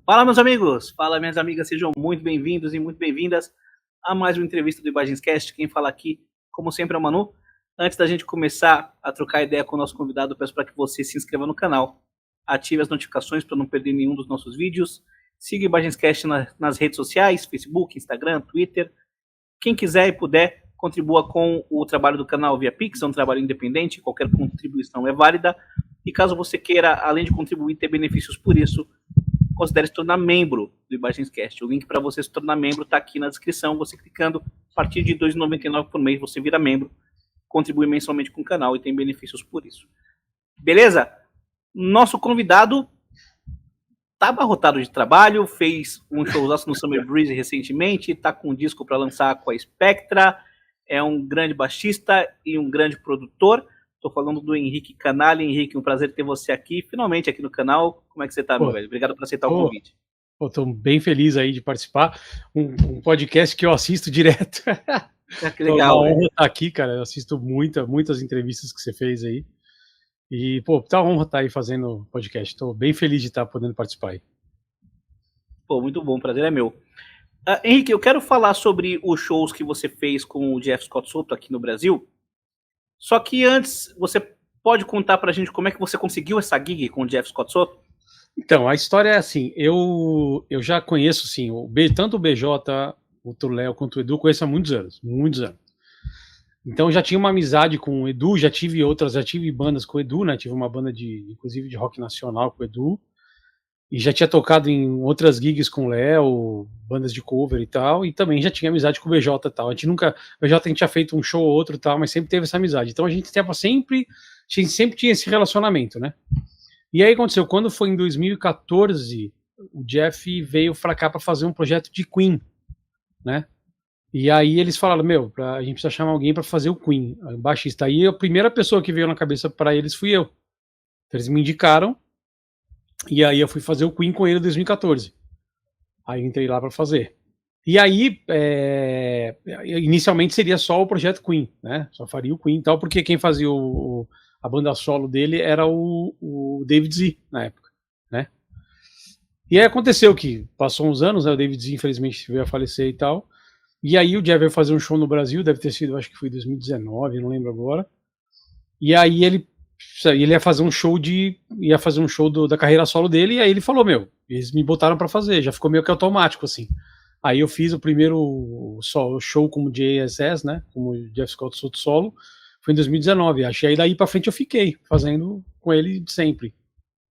Fala, meus amigos! Fala, minhas amigas! Sejam muito bem-vindos e muito bem-vindas a mais uma entrevista do ImagensCast. Quem fala aqui, como sempre, é o Manu. Antes da gente começar a trocar ideia com o nosso convidado, eu peço para que você se inscreva no canal, ative as notificações para não perder nenhum dos nossos vídeos, siga o ImagensCast nas redes sociais, Facebook, Instagram, Twitter. Quem quiser e puder, contribua com o trabalho do canal via Pix, é um trabalho independente, qualquer contribuição é válida. E caso você queira, além de contribuir, ter benefícios por isso, considere se tornar membro do ImagensCast. O link para você se tornar membro está aqui na descrição. Você clicando, a partir de R$ 2,99 por mês, você vira membro, contribui mensalmente com o canal e tem benefícios por isso. Beleza? Nosso convidado está abarrotado de trabalho, fez um showzaço no Summer Breeze recentemente, está com um disco para lançar com a Spectra, é um grande baixista e um grande produtor. Estou falando do Henrique Canali. Henrique, um prazer ter você aqui, finalmente aqui no canal. Como é que você está, meu velho? Obrigado por aceitar o convite. Estou bem feliz aí de participar. Um podcast que eu assisto direto. Que legal. Uma honra estar aqui, cara. Eu assisto muitas entrevistas que você fez aí. E, tá uma honra estar aí fazendo podcast. Estou bem feliz de estar podendo participar aí. Muito bom. O prazer é meu. Henrique, eu quero falar sobre os shows que você fez com o Jeff Scott Soto aqui no Brasil. Só que antes, você pode contar pra gente como é que você conseguiu essa gig com o Jeff Scott Soto? Então, a história é assim, eu já conheço, assim, tanto o BJ, o Léo, quanto o Edu, conheço há muitos anos. Então, já tinha uma amizade com o Edu, já tive bandas com o Edu, né, tive uma banda inclusive de rock nacional com o Edu, e já tinha tocado em outras gigs com o Léo, bandas de cover e tal, e também já tinha amizade com o BJ e tal. O BJ a gente tinha feito um show ou outro e tal, mas sempre teve essa amizade. Então a gente sempre tinha esse relacionamento, né? E aí aconteceu, quando foi em 2014, o Jeff veio pra cá pra fazer um projeto de Queen, né? E aí eles falaram, a gente precisa chamar alguém pra fazer o Queen, o baixista. Aí a primeira pessoa que veio na cabeça pra eles fui eu. Então, eles me indicaram, e aí eu fui fazer o Queen com ele em 2014. Aí eu entrei lá para fazer. E aí, inicialmente seria só o projeto Queen, né? Só faria o Queen e tal, porque quem fazia a banda solo dele era o David Z, na época, né? E aí aconteceu que passou uns anos, né? O David Z infelizmente veio a falecer e tal. E aí o Jeff veio fazer um show no Brasil, deve ter sido, acho que foi 2019, não lembro agora. E aí ele ia fazer um show da carreira solo dele, e aí ele falou, eles me botaram pra fazer, já ficou meio que automático, assim. Aí eu fiz o primeiro show como JSS, né, como Jeff Scott Soto solo, foi em 2019, acho, e aí daí pra frente eu fiquei fazendo com ele sempre,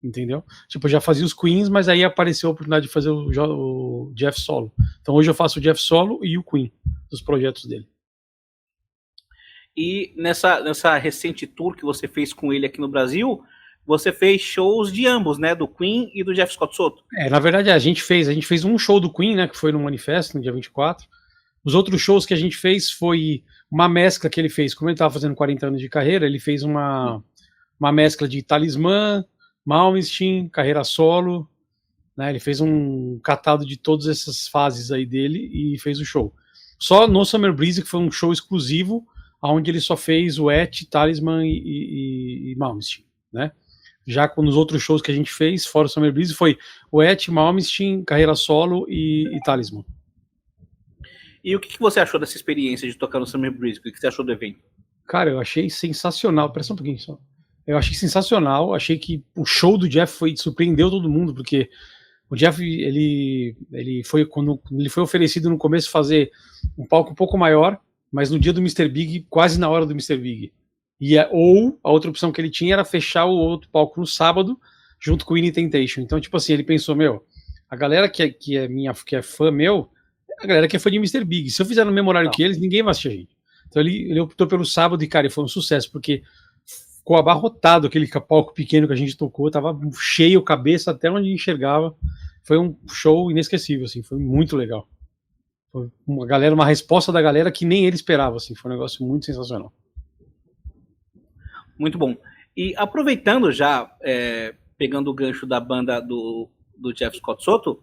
entendeu? Tipo, eu já fazia os Queens, mas aí apareceu a oportunidade de fazer o Jeff solo. Então hoje eu faço o Jeff solo e o Queen, dos projetos dele. E nessa recente tour que você fez com ele aqui no Brasil, você fez shows de ambos, né? Do Queen e do Jeff Scott Soto. Na verdade, a gente fez um show do Queen, né? Que foi no Manifesto, no dia 24. Os outros shows que a gente fez foi uma mescla que ele fez. Como ele estava fazendo 40 anos de carreira, ele fez uma mescla de Talismã, Malmsteen, carreira solo, né? Ele fez um catado de todas essas fases aí dele e fez o show. Só no Summer Breeze, que foi um show exclusivo, onde ele só fez o Talisman e Malmsteen, né? Já nos outros shows que a gente fez, fora o Summer Breeze, foi o Malmsteen, carreira solo e Talisman. E o que você achou dessa experiência de tocar no Summer Breeze? O que você achou do evento? Cara, eu achei sensacional. Presta um pouquinho só. Eu achei sensacional. Achei que o show do Jeff surpreendeu todo mundo, porque o Jeff, ele foi, quando ele foi oferecido no começo fazer um palco um pouco maior, mas no dia do Mr. Big, quase na hora do Mr. Big. Ou a outra opção que ele tinha era fechar o outro palco no sábado, junto com o In Temptation. Então, tipo assim, ele pensou, a galera que é fã a galera que é fã de Mr. Big. Se eu fizer no mesmo horário que eles, ninguém vai assistir a gente. Então ele optou pelo sábado e, cara, foi um sucesso, porque ficou abarrotado aquele palco pequeno que a gente tocou, tava cheio, cabeça até onde enxergava. Foi um show inesquecível, assim, foi muito legal. Foi uma resposta da galera que nem ele esperava, assim, foi um negócio muito sensacional. Muito bom. E aproveitando já, pegando o gancho da banda do Jeff Scott Soto,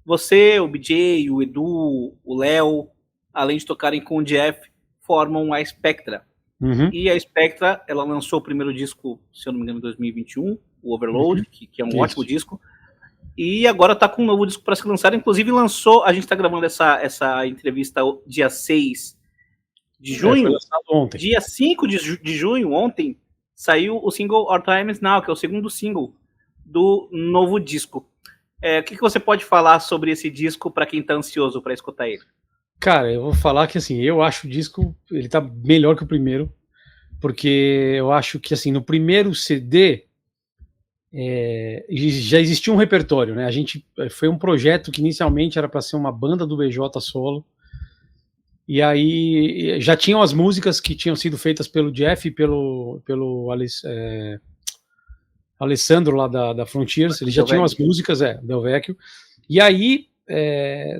você, o BJ, o Edu, o Léo, além de tocarem com o Jeff, formam a Spectra. Uhum. E a Spectra, ela lançou o primeiro disco, se eu não me engano, em 2021, o Overload, que é um ótimo disco. E agora tá com um novo disco para ser lançado. Inclusive lançou, a gente tá gravando essa entrevista dia 6 de junho. Foi lançado ontem. Dia 5 de junho, ontem, saiu o single Our Time Is Now, que é o segundo single do novo disco. O que você pode falar sobre esse disco para quem tá ansioso para escutar ele? Cara, eu vou falar que assim, eu acho o disco, ele tá melhor que o primeiro, porque eu acho que assim, no primeiro CD já existia um repertório, né? A gente foi um projeto que inicialmente era para ser uma banda do BJ solo, e aí já tinham as músicas que tinham sido feitas pelo Jeff e pelo Alessandro lá da Frontiers, eles já tinham as músicas, Del Vecchio, e aí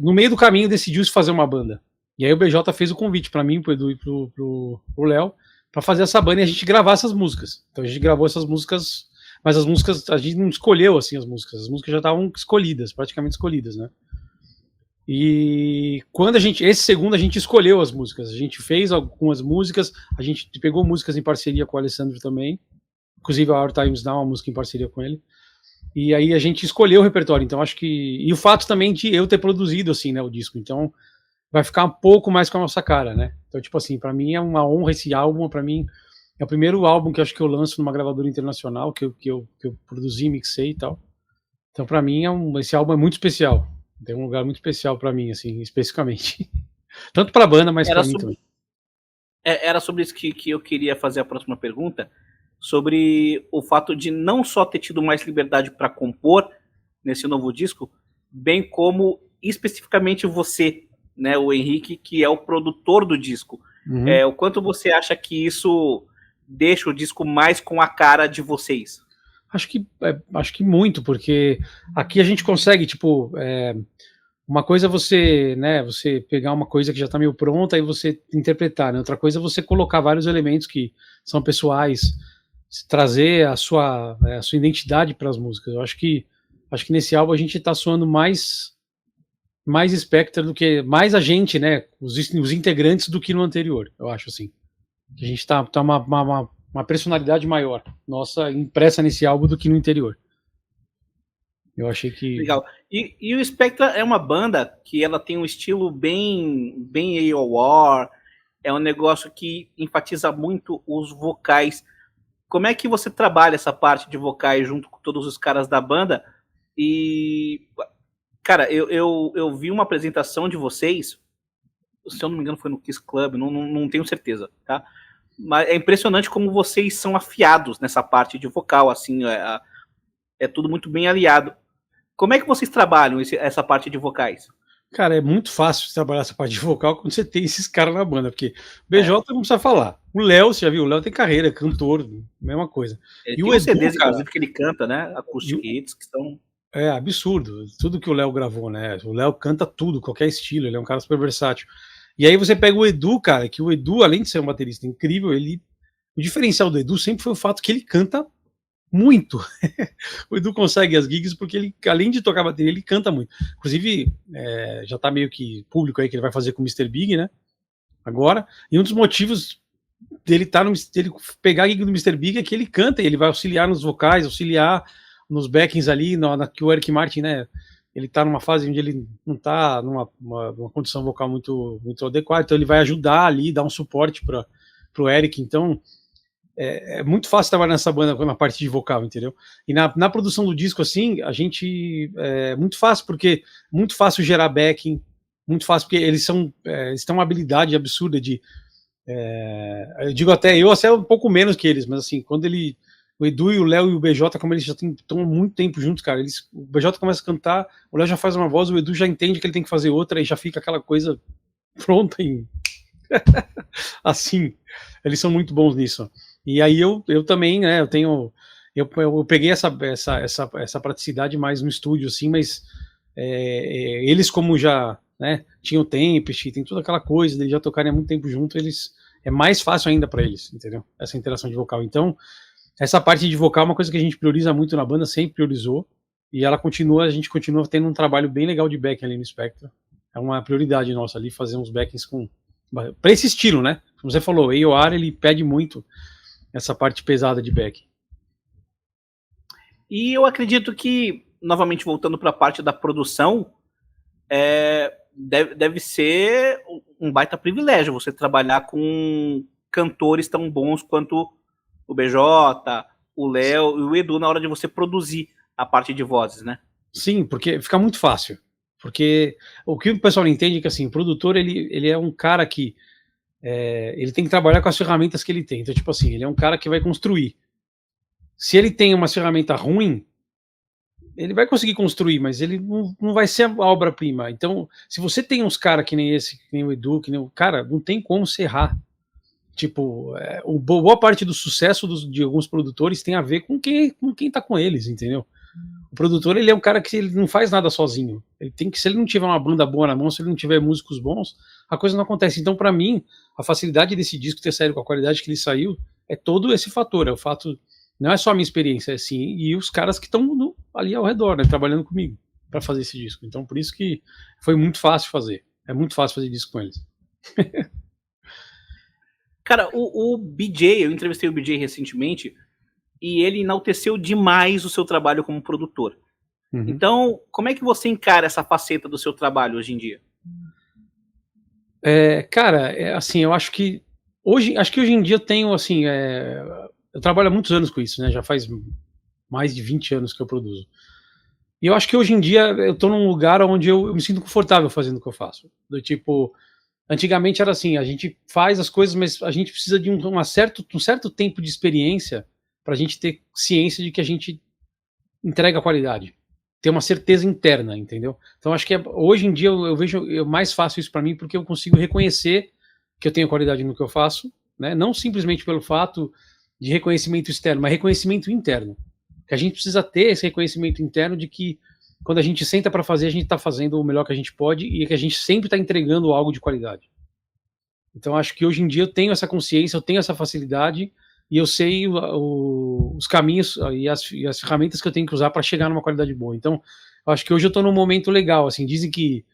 no meio do caminho decidiu se fazer uma banda. E aí o BJ fez o convite para mim, pro Edu e pro Léo, para fazer essa banda e a gente gravar essas músicas. Então a gente gravou essas músicas, mas as músicas, a gente não escolheu assim as músicas já estavam escolhidas, praticamente escolhidas, né? E quando esse segundo a gente escolheu as músicas, a gente fez algumas músicas, a gente pegou músicas em parceria com o Alessandro também, inclusive a Our Times Now, uma música em parceria com ele. E aí a gente escolheu o repertório, então acho que... E o fato também de eu ter produzido, assim, né, o disco, então vai ficar um pouco mais com a nossa cara, né? Então, tipo assim, pra mim é uma honra esse álbum, pra mim é o primeiro álbum que eu acho que eu lanço numa gravadora internacional, que eu produzi, mixei e tal. Então, pra mim, esse álbum é muito especial. Tem um lugar muito especial pra mim, assim, especificamente. Tanto pra banda, mas pra mim também. Era sobre isso que eu queria fazer a próxima pergunta, sobre o fato de não só ter tido mais liberdade para compor nesse novo disco, bem como especificamente você, né, o Henrique, que é o produtor do disco. O quanto você acha que isso deixa o disco mais com a cara de vocês? Acho que muito, porque aqui a gente consegue, tipo, uma coisa é você, né, você pegar uma coisa que já está meio pronta e você interpretar, né? Outra coisa é você colocar vários elementos que são pessoais, trazer a sua identidade para as músicas. Eu acho que nesse álbum a gente está soando mais Spectre do que mais a gente, né, os integrantes do que no anterior. Eu acho assim, que a gente tá uma personalidade maior nossa impressa nesse álbum do que no anterior. Eu achei que... Legal. E o Spectra é uma banda que ela tem um estilo bem AOR, é um negócio que enfatiza muito os vocais. Como é que você trabalha essa parte de vocais junto com todos os caras da banda? E, cara, eu vi uma apresentação de vocês, se eu não me engano foi no Kiss Club, não tenho certeza, tá? Mas é impressionante como vocês são afiados nessa parte de vocal, assim, é tudo muito bem aliado. Como é que vocês trabalham essa parte de vocais? Cara, é muito fácil trabalhar essa parte de vocal quando você tem esses caras na banda, porque BJ não precisa falar. O Léo, você já viu? O Léo tem carreira, cantor, mesma coisa. Ele e tem o CDs, cara, inclusive, que ele canta, né? Acoustic Hits, que estão... É absurdo, tudo que o Léo gravou, né? O Léo canta tudo, qualquer estilo, ele é um cara super versátil. E aí você pega o Edu, cara, que o Edu, além de ser um baterista incrível, o diferencial do Edu sempre foi o fato que ele canta muito. O Edu consegue as gigs porque ele, além de tocar bateria, ele canta muito. Inclusive, já tá meio que público aí que ele vai fazer com o Mr. Big, né? Agora. E um dos motivos dele dele pegar a gig do Mr. Big é que ele canta, e ele vai auxiliar nos vocais, auxiliar nos backings ali, que o Eric Martin, né? Ele tá numa fase onde ele não tá numa condição vocal muito adequada, então ele vai ajudar ali, dar um suporte pro Eric. Então é muito fácil trabalhar nessa banda na parte de vocal, entendeu? E na produção do disco, assim, a gente é muito fácil, porque muito fácil gerar backing, muito fácil, porque eles têm uma habilidade absurda de eu digo até um pouco menos que eles, mas assim, quando o Edu e o Léo e o BJ, como eles já estão há muito tempo juntos, cara, o BJ começa a cantar, o Léo já faz uma voz, o Edu já entende que ele tem que fazer outra e já fica aquela coisa pronta assim, eles são muito bons nisso. E aí eu também, né, eu peguei essa praticidade mais no estúdio, assim, mas eles como já, né, tinham Tempest, tem toda aquela coisa, eles já tocarem há muito tempo junto, é mais fácil ainda para eles, entendeu? Essa interação de vocal. Então, essa parte de vocal é uma coisa que a gente prioriza muito na banda, sempre priorizou, e a gente continua tendo um trabalho bem legal de backing ali no Spectra. É uma prioridade nossa ali, fazer uns backings para esse estilo, né? Como você falou, o AOR, ele pede muito essa parte pesada de backing. E eu acredito que novamente voltando para a parte da produção, deve ser um baita privilégio você trabalhar com cantores tão bons quanto o BJ, o Léo e o Edu na hora de você produzir a parte de vozes, né? Sim, porque fica muito fácil. Porque o que o pessoal não entende é que assim, o produtor ele é um cara que ele tem que trabalhar com as ferramentas que ele tem. Então, tipo assim, ele é um cara que vai construir. Se ele tem uma ferramenta ruim, ele vai conseguir construir, mas ele não vai ser a obra-prima. Então, se você tem uns caras que nem esse, que nem o Edu, que nem o cara, não tem como se errar. Tipo, boa parte do sucesso de alguns produtores tem a ver com quem tá com eles, entendeu? O produtor, ele é um cara que ele não faz nada sozinho. Ele tem que, se ele não tiver uma banda boa na mão, se ele não tiver músicos bons, a coisa não acontece. Então, para mim, a facilidade desse disco ter saído com a qualidade que ele saiu é todo esse fator. É o fato, não é só a minha experiência, é assim, e os caras que estão ali ao redor, né, trabalhando comigo para fazer esse disco. Então, por isso que foi muito fácil fazer. É muito fácil fazer disco com eles. Cara, o BJ, eu entrevistei o BJ recentemente, e ele enalteceu demais o seu trabalho como produtor. Uhum. Então, como é que você encara essa faceta do seu trabalho hoje em dia? Cara, assim, eu acho que hoje em dia eu tenho, assim, eu trabalho há muitos anos com isso, né? Já faz mais de 20 anos que eu produzo. E eu acho que hoje em dia eu tô num lugar onde eu me sinto confortável fazendo o que eu faço. Do tipo, antigamente era assim, a gente faz as coisas, mas a gente precisa de um certo tempo de experiência para a gente ter ciência de que a gente entrega qualidade, ter uma certeza interna, entendeu? Então acho que hoje em dia eu vejo mais fácil isso para mim porque eu consigo reconhecer que eu tenho qualidade no que eu faço, né? Não simplesmente pelo fato de reconhecimento externo, mas reconhecimento interno. Que a gente precisa ter esse reconhecimento interno de que quando a gente senta para fazer, a gente está fazendo o melhor que a gente pode e que a gente sempre está entregando algo de qualidade. Então acho que hoje em dia eu tenho essa consciência, eu tenho essa facilidade e eu sei os caminhos e as ferramentas que eu tenho que usar para chegar numa qualidade boa. Então, eu acho que hoje eu estou num momento legal, assim, dizem que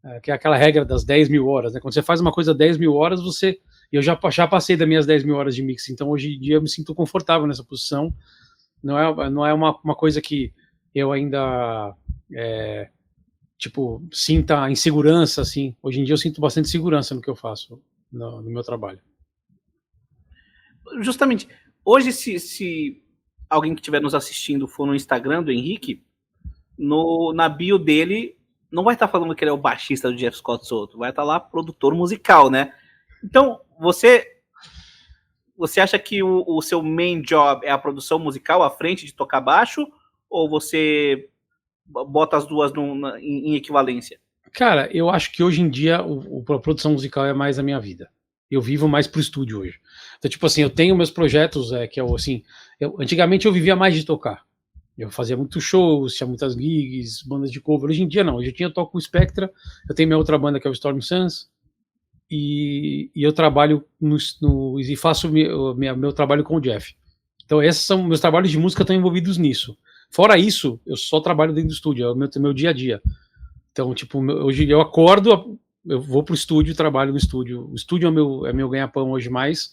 é aquela regra das 10 mil horas, né? Quando você faz uma coisa 10 mil horas, eu já passei das minhas 10 mil horas de mix, então hoje em dia eu me sinto confortável nessa posição, não é uma coisa que eu ainda, tipo, sinta insegurança, assim. Hoje em dia eu sinto bastante segurança no que eu faço, no meu trabalho. Justamente, hoje se alguém que estiver nos assistindo for no Instagram do Henrique, na bio dele não vai estar falando que ele é o baixista do Jeff Scott Soto, vai estar lá produtor musical, né? Então, você acha que o seu main job é a produção musical à frente de tocar baixo, ou você bota as duas em equivalência? Cara, eu acho que hoje em dia a produção musical é mais a minha vida. Eu vivo mais pro estúdio hoje. Então, tipo assim, eu tenho meus projetos, que é assim, antigamente eu vivia mais de tocar. Eu fazia muitos shows, tinha muitas gigs, bandas de cover. Hoje em dia não, hoje eu toco com o Spectra, eu tenho minha outra banda que é o Storm Suns, e eu trabalho e faço meu trabalho com o Jeff. Então esses são meus trabalhos de música, estão envolvidos nisso. Fora isso, eu só trabalho dentro do estúdio, é o meu dia a dia. Então, tipo, hoje eu acordo, eu vou pro estúdio, trabalho no estúdio. O estúdio é meu ganha-pão hoje mais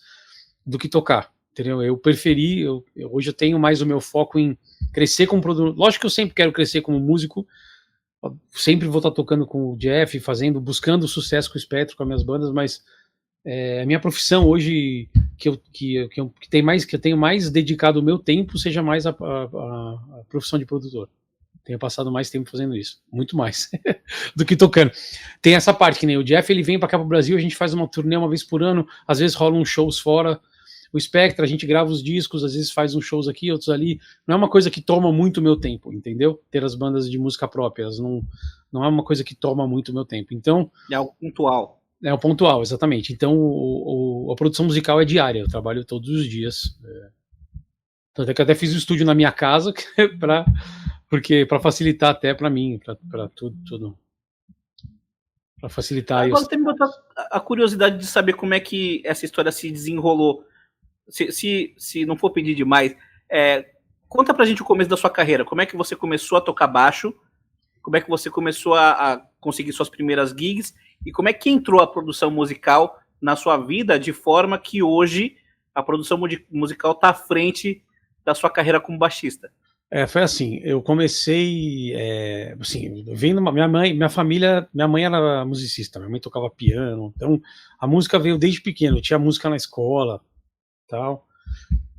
do que tocar, entendeu? Eu preferi, hoje eu tenho mais o meu foco em crescer como produtor. Lógico que eu sempre quero crescer como músico, sempre vou estar tocando com o Jeff, buscando sucesso com o Spectro, com as minhas bandas, mas a minha profissão hoje que eu tenho mais dedicado o meu tempo seja mais a profissão de produtor. Tenho passado mais tempo fazendo isso, muito mais do que tocando. Tem essa parte que nem o Jeff, ele vem para cá pro Brasil, a gente faz uma turnê uma vez por ano, às vezes rolam shows fora. O Spectra, a gente grava os discos, às vezes faz uns shows aqui, outros ali. Não é uma coisa que toma muito meu tempo, entendeu? Ter as bandas de música próprias, não é uma coisa que toma muito meu tempo. Então, é algo pontual. É o pontual, exatamente. Então, a produção musical é diária, eu trabalho todos os dias. Tanto é que eu até fiz o estúdio na minha casa, para facilitar até para mim, para tudo. Para facilitar isso. Agora tem a curiosidade de saber como é que essa história se desenrolou. Se não for pedir demais, conta pra gente o começo da sua carreira. Como é que você começou a tocar baixo? Como é que você começou a conseguir suas primeiras gigs? E como é que entrou a produção musical na sua vida de forma que hoje a produção musical está à frente da sua carreira como baixista? Foi assim, eu comecei, assim, vendo minha família, minha mãe era musicista, minha mãe tocava piano, então a música veio desde pequeno, eu tinha música na escola, tal.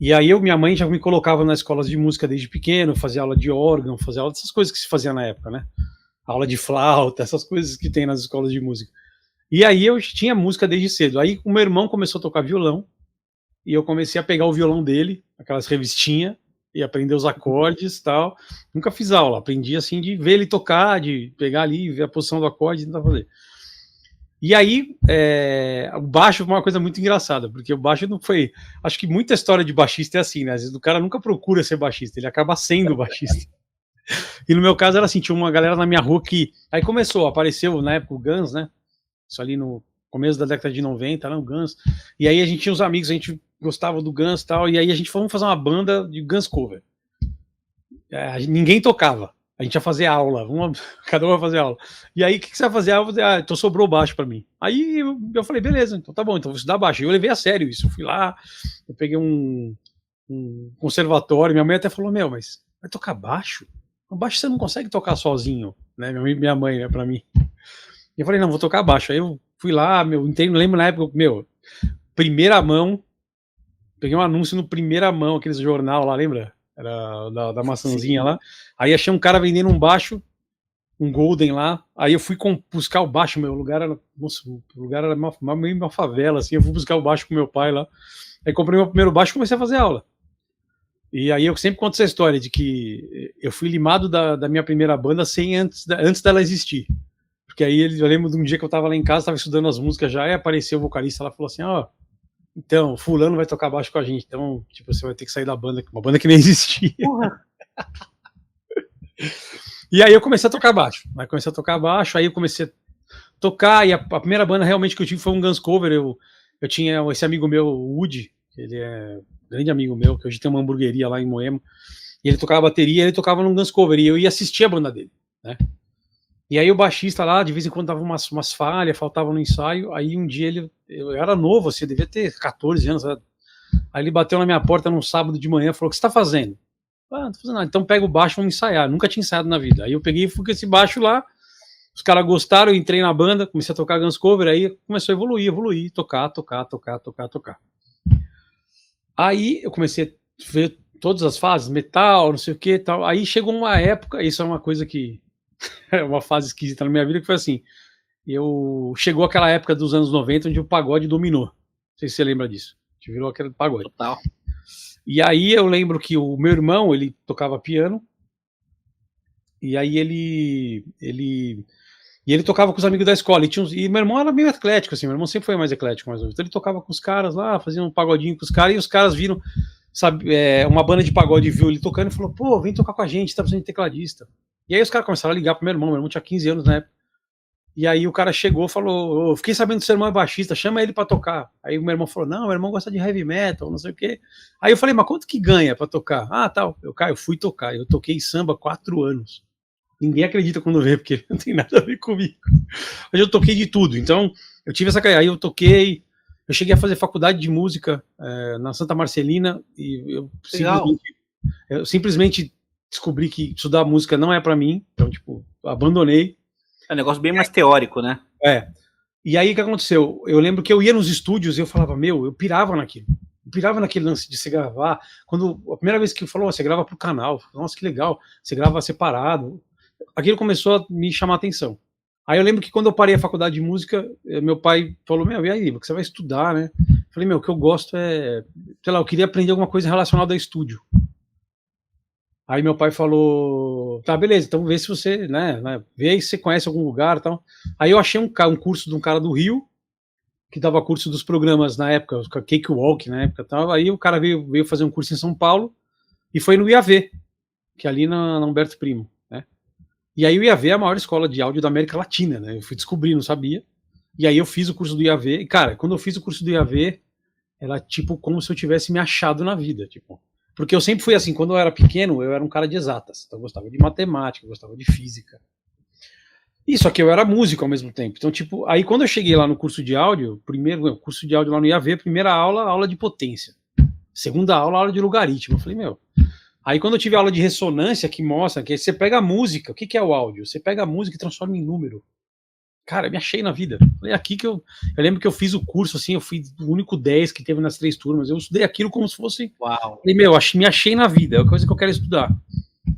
E aí minha mãe já me colocava nas escolas de música desde pequeno, fazia aula de órgão, fazia aula dessas coisas que se fazia na época, né? Aula de flauta, essas coisas que tem nas escolas de música. E aí eu tinha música desde cedo. Aí o meu irmão começou a tocar violão, e eu comecei a pegar o violão dele, aquelas revistinhas, e aprender os acordes e tal. Nunca fiz aula, aprendi assim de ver ele tocar, de pegar ali, ver a posição do acorde e tentar fazer. E aí, o baixo foi uma coisa muito engraçada, porque o baixo não foi. Acho que muita história de baixista é assim, né? Às vezes o cara nunca procura ser baixista, ele acaba sendo baixista. E no meu caso era assim: tinha uma galera na minha rua que. Aí começou, apareceu na época o Guns, né? Isso ali no começo da década de 90, né? O Guns. E aí a gente tinha uns amigos, a gente gostava do Guns e tal, e aí a gente foi fazer uma banda de Guns cover. Ninguém tocava. A gente ia fazer aula, cada um vai fazer aula. E aí, o que você vai fazer? Eu falei, então sobrou baixo pra mim. Aí eu falei, beleza, então tá bom, então vou estudar baixo. E eu levei a sério isso. Eu fui lá, eu peguei um conservatório. Minha mãe até falou, mas vai tocar baixo? O baixo você não consegue tocar sozinho, né? Minha mãe, né, pra mim. E eu falei, não, vou tocar baixo. Aí eu fui lá, lembro na época, primeira mão, peguei um anúncio no Primeira Mão, aqueles jornal lá, lembra? Era da maçãzinha. Sim. Lá. Aí achei um cara vendendo um baixo, um Golden lá. Aí eu fui buscar o baixo, o lugar era meio uma favela, assim. Eu fui buscar o baixo com meu pai lá. Aí comprei meu primeiro baixo e comecei a fazer aula. E aí eu sempre conto essa história de que eu fui limado da minha primeira banda antes dela existir. Porque aí eu lembro de um dia que eu tava lá em casa, tava estudando as músicas já, e apareceu o vocalista lá e falou assim, então, fulano vai tocar baixo com a gente, então, tipo, você vai ter que sair da banda, uma banda que nem existia. E aí eu comecei a tocar baixo, aí eu comecei a tocar, e a primeira banda realmente que eu tive foi um Guns cover. Eu tinha esse amigo meu, o Woody, ele é um grande amigo meu, que hoje tem uma hamburgueria lá em Moema, e ele tocava bateria, ele tocava num Guns cover, e eu ia assistir a banda dele, né? E aí o baixista lá, de vez em quando dava umas falhas, faltava no ensaio, aí um dia eu era novo, assim, eu devia ter 14 anos, aí ele bateu na minha porta num sábado de manhã e falou, o que você tá fazendo? Não tô fazendo nada, então pega o baixo, vamos ensaiar, nunca tinha ensaiado na vida. Aí eu peguei e fui com esse baixo lá, os caras gostaram, eu entrei na banda, comecei a tocar Guns cover, aí começou a evoluir, tocar. Aí eu comecei a ver todas as fases, metal, não sei o que tal, aí chegou uma época, isso é uma coisa que é uma fase esquisita na minha vida, que foi assim, chegou aquela época dos anos 90 onde o pagode dominou, não sei se você lembra disso, virou aquele pagode. Total. E aí eu lembro que o meu irmão, ele tocava piano, e aí ele tocava com os amigos da escola, e meu irmão era meio eclético, assim, meu irmão sempre foi mais eclético, mais ou menos. Então ele tocava com os caras lá, fazia um pagodinho com os caras, e os caras viram, sabe, uma banda de pagode viu ele tocando e falou, pô, vem tocar com a gente, tá precisando de tecladista. E aí os caras começaram a ligar pro meu irmão tinha 15 anos na época. E aí o cara chegou e falou, fiquei sabendo que seu irmão é baixista, chama ele pra tocar. Aí o meu irmão falou, não, meu irmão gosta de heavy metal, não sei o quê. Aí eu falei, mas quanto que ganha pra tocar? Tal. Eu fui tocar, eu toquei samba 4 anos. Ninguém acredita quando vê, porque não tem nada a ver comigo. Mas eu toquei de tudo, então eu tive essa... Aí eu toquei, eu cheguei a fazer faculdade de música na Santa Marcelina, e eu simplesmente descobri que estudar música não é pra mim, então, tipo, abandonei. É um negócio bem mais teórico, né? E aí o que aconteceu? Eu lembro que eu ia nos estúdios e eu falava, eu pirava naquilo. Eu pirava naquele lance de se gravar. A primeira vez que falou, você grava pro canal, nossa, que legal, você grava separado. Aquilo começou a me chamar a atenção. Aí eu lembro que quando eu parei a faculdade de música, meu pai falou, e aí, porque você vai estudar, né? Eu falei, o que eu gosto é, sei lá, eu queria aprender alguma coisa relacionada a estúdio. Aí meu pai falou, tá, beleza, então vê se você, vê aí se você conhece algum lugar e tal. Aí eu achei um curso de um cara do Rio, que dava curso dos programas na época, Cakewalk na época e tal. Aí o cara veio fazer um curso em São Paulo, e foi no IAV, que é ali na Humberto Primo, né? E aí o IAV é a maior escola de áudio da América Latina, né? Eu fui descobrir, não sabia. E aí eu fiz o curso do IAV, e cara, quando eu fiz o curso do IAV, era tipo como se eu tivesse me achado na vida, tipo... Porque eu sempre fui assim, quando eu era pequeno, eu era um cara de exatas. Então eu gostava de matemática, eu gostava de física. E só que eu era músico ao mesmo tempo. Então, tipo, aí quando eu cheguei lá no curso de áudio, curso de áudio lá no IAV, primeira aula de potência. Segunda aula de logaritmo. Eu falei, Aí quando eu tive aula de ressonância, que mostra que você pega a música, o que é o áudio? Você pega a música e transforma em número. Cara, eu me achei na vida. Falei, aqui que eu lembro que eu fiz o curso, assim, eu fui o único 10 que teve nas 3 turmas. Eu estudei aquilo como se fosse. Uau. Falei, me achei na vida, é a coisa que eu quero estudar.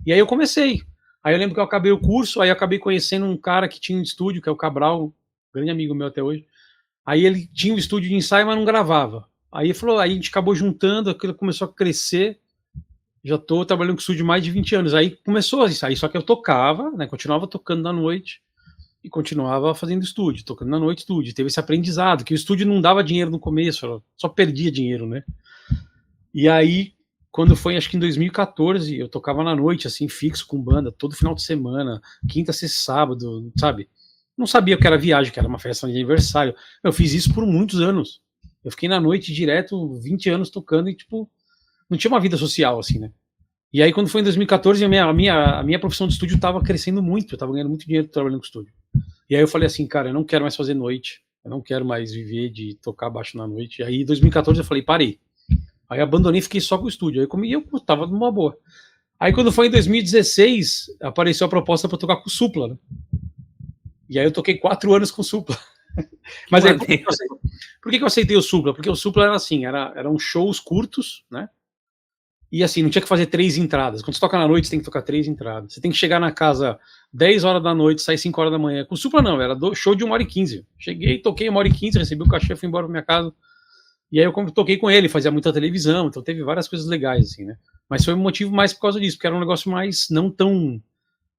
E aí eu comecei. Aí eu lembro que eu acabei o curso, aí eu acabei conhecendo um cara que tinha um estúdio, que é o Cabral, grande amigo meu até hoje. Aí ele tinha um estúdio de ensaio, mas não gravava. Aí ele falou, aí a gente acabou juntando, aquilo começou a crescer. Já tô trabalhando com estúdio mais de 20 anos. Aí começou isso aí, só que eu tocava, né? Continuava tocando na noite e continuava fazendo estúdio, tocando na noite estúdio. Teve esse aprendizado, que o estúdio não dava dinheiro no começo, só perdia dinheiro, né? E aí, quando foi, acho que em 2014, eu tocava na noite, assim, fixo com banda, todo final de semana, quinta, sexta, sábado, sabe? Não sabia o que era viagem, que era uma festa de aniversário. Eu fiz isso por muitos anos. Eu fiquei na noite direto, 20 anos tocando e, tipo, não tinha uma vida social, assim, né? E aí, quando foi em 2014, a minha profissão de estúdio estava crescendo muito, eu estava ganhando muito dinheiro trabalhando com estúdio. E aí eu falei assim, cara, eu não quero mais fazer noite, eu não quero mais viver de tocar baixo na noite. E aí, em 2014, eu falei, parei. Aí abandonei e fiquei só com o estúdio. Aí eu tava numa boa. Aí, quando foi em 2016, apareceu a proposta para tocar com o Supla, né? E aí eu toquei 4 anos com o Supla. Mas aí, por que eu aceitei o Supla? Porque o Supla era assim, eram shows curtos, né? E assim, não tinha que fazer 3 entradas. Quando você toca na noite, você tem que tocar 3 entradas. Você tem que chegar na casa 10 horas da noite, sair 5 horas da manhã. Com o Supla não, era show de 1h15. Cheguei, toquei 1h15, recebi o cachê, fui embora pra minha casa. E aí eu toquei com ele, fazia muita televisão, então teve várias coisas legais, assim, né? Mas foi um motivo mais por causa disso, porque era um negócio mais não tão...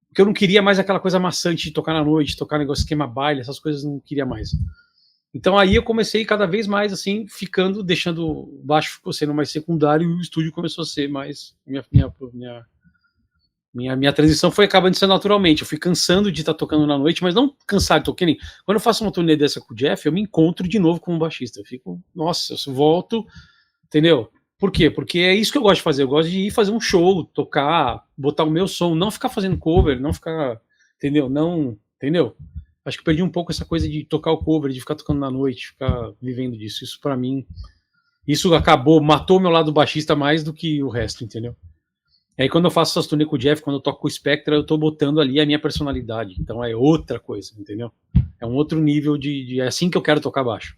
Porque eu não queria mais aquela coisa maçante de tocar na noite, tocar negócio esquema baile, essas coisas eu não queria mais. Então aí eu comecei cada vez mais assim, deixando o baixo sendo mais secundário e o estúdio começou a ser mais minha transição foi acabando de ser naturalmente. Eu fui cansando de estar tocando na noite, mas não cansado de tocar. Quando eu faço uma turnê dessa com o Jeff, eu me encontro de novo como baixista. Eu fico, nossa, eu volto, entendeu? Por quê? Porque é isso que eu gosto de fazer. Eu gosto de ir fazer um show, tocar, botar o meu som, não ficar fazendo cover, não ficar, entendeu? Não, entendeu? Acho que perdi um pouco essa coisa de tocar o cover, de ficar tocando na noite, ficar vivendo disso. Isso para mim, isso matou meu lado baixista mais do que o resto, entendeu? E aí quando eu faço essas turnê com o Jeff, quando eu toco com o Spectra, eu tô botando ali a minha personalidade. Então é outra coisa, entendeu? É um outro nível é assim que eu quero tocar baixo.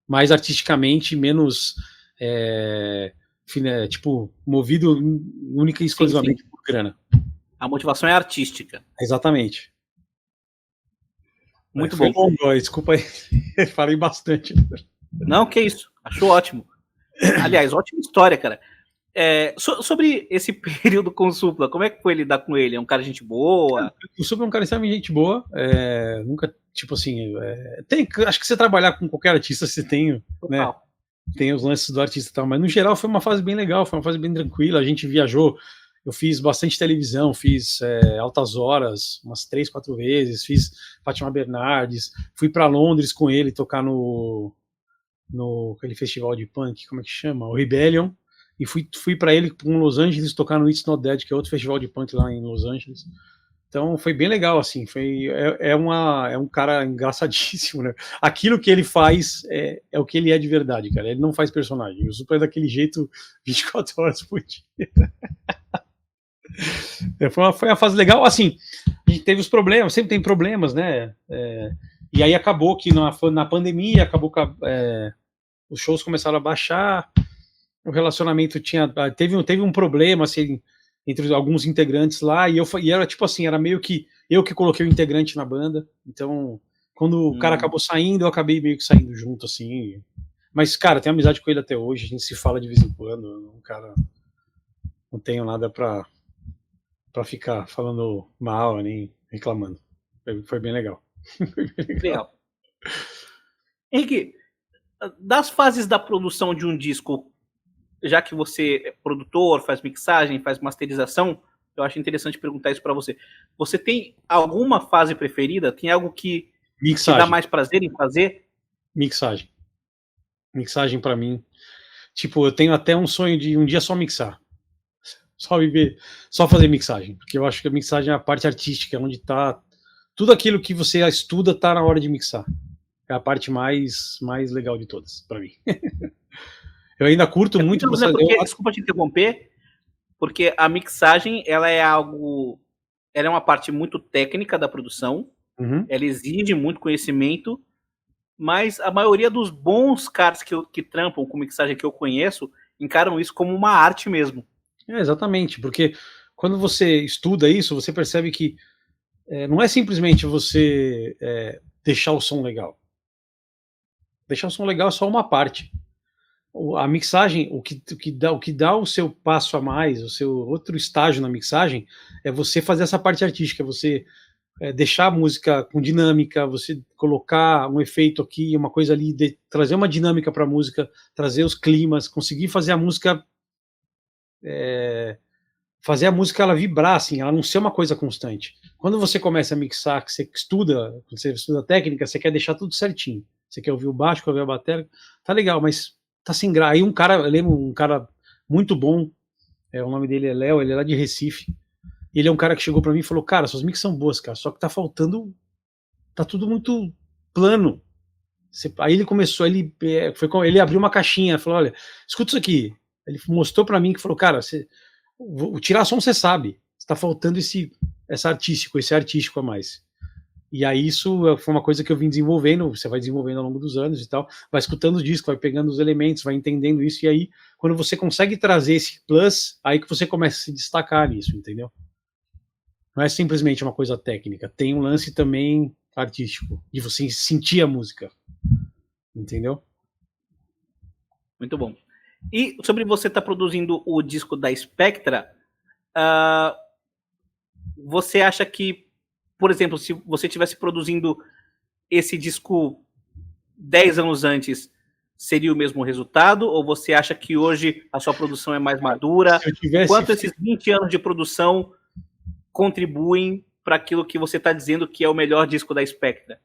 Mais artisticamente, menos tipo, movido única e exclusivamente por grana. A motivação é artística. Exatamente. Muito bom. Longo, desculpa aí, falei bastante. Não, que isso, achou ótimo. Aliás, ótima história, cara. Sobre esse período com o Supla, como é que foi lidar com ele? É um cara de gente boa? O Supla é um cara extremamente gente boa. Nunca, tipo assim, acho que você trabalhar com qualquer artista, você tem, né? Tem os lances do artista e tal, mas no geral foi uma fase bem legal, foi uma fase bem tranquila. A gente viajou. Eu fiz bastante televisão, fiz Altas Horas umas 3, 4 vezes, fiz Fátima Bernardes, fui para Londres com ele tocar no aquele festival de punk, como é que chama? O Rebellion, e fui para ele com Los Angeles tocar no It's Not Dead, que é outro festival de punk lá em Los Angeles. Então foi bem legal, assim, é um cara engraçadíssimo, né? Aquilo que ele faz é o que ele é de verdade, cara. Ele não faz personagem. O Super é daquele jeito 24 horas por dia. Foi uma fase legal, assim, a gente teve os problemas, sempre tem problemas, né, e aí acabou que na pandemia, acabou que os shows começaram a baixar, o relacionamento teve um problema, assim, entre alguns integrantes lá, e era tipo assim, era meio que eu que coloquei o integrante na banda, então, quando o cara acabou saindo, eu acabei meio que saindo junto, assim, mas, cara, tenho amizade com ele até hoje, a gente se fala de vez em quando, um cara, não tenho nada pra ficar falando mal, nem reclamando. Foi bem legal. Legal. Henrique, das fases da produção de um disco, já que você é produtor, faz mixagem, faz masterização, eu acho interessante perguntar isso para você. Você tem alguma fase preferida? Tem algo que te dá mais prazer em fazer? Mixagem. Mixagem para mim. Tipo, eu tenho até um sonho de um dia só mixar. Só fazer mixagem, porque eu acho que a mixagem é a parte artística, onde tá tudo aquilo que você estuda tá na hora de mixar. É a parte mais legal de todas, para mim. Eu ainda curto muito. Desculpa te interromper, Porque a mixagem, ela é uma parte muito técnica da produção, ela exige muito conhecimento, mas a maioria dos bons caras que trampam com mixagem que eu conheço encaram isso como uma arte mesmo. Exatamente, porque quando você estuda isso, você percebe que não é simplesmente você deixar o som legal. Deixar o som legal é só uma parte. A mixagem, o que dá o seu passo a mais, o seu outro estágio na mixagem, é você fazer essa parte artística, você deixar a música com dinâmica, você colocar um efeito aqui, uma coisa ali, trazer uma dinâmica para a música, trazer os climas, conseguir fazer a música ela vibrar, assim, ela não ser uma coisa constante. Quando você começa a mixar, que você estuda técnica, você quer deixar tudo certinho. Você quer ouvir o baixo, quer ouvir a bateria, tá legal, mas tá sem graça. Aí eu lembro um cara muito bom, o nome dele é Léo, ele é lá de Recife. Ele é um cara que chegou para mim e falou: cara, suas mix são boas, cara, só que tá faltando, tá tudo muito plano. Aí ele começou, ele abriu uma caixinha, falou: olha, escuta isso aqui. Ele mostrou para mim que falou: cara, o tirar som você sabe, está faltando esse artístico a mais. E aí isso foi uma coisa que eu vim desenvolvendo, você vai desenvolvendo ao longo dos anos e tal, vai escutando o disco, vai pegando os elementos, vai entendendo isso, e aí quando você consegue trazer esse plus, aí que você começa a se destacar nisso, entendeu? Não é simplesmente uma coisa técnica, tem um lance também artístico, de você sentir a música, entendeu? Muito bom. E sobre você estar produzindo o disco da Spectra, você acha que, por exemplo, se você estivesse produzindo esse disco 10 anos antes, seria o mesmo resultado? Ou você acha que hoje a sua produção é mais madura? Quanto esses 20 anos de produção contribuem para aquilo que você está dizendo que é o melhor disco da Spectra?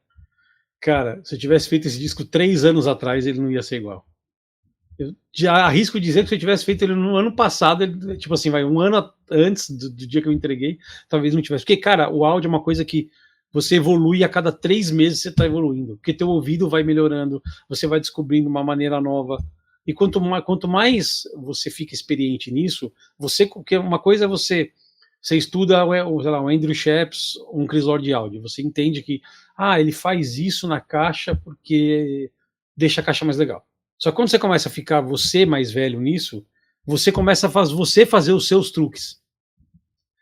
Cara, se eu tivesse feito esse disco 3 anos atrás, ele não ia ser igual. Eu já arrisco dizer que se eu tivesse feito ele no ano passado, ele, tipo assim, vai um ano antes do dia que eu entreguei, talvez não tivesse. Porque, cara, o áudio é uma coisa que você evolui a cada 3 meses, você está evoluindo. Porque teu ouvido vai melhorando, você vai descobrindo uma maneira nova. E quanto mais você fica experiente nisso, porque uma coisa é você estuda, sei lá, um Andrew Sheps, um Crisor de áudio. Você entende que, ele faz isso na caixa porque deixa a caixa mais legal. Só que quando você começa a ficar você mais velho nisso, você começa a fazer os seus truques.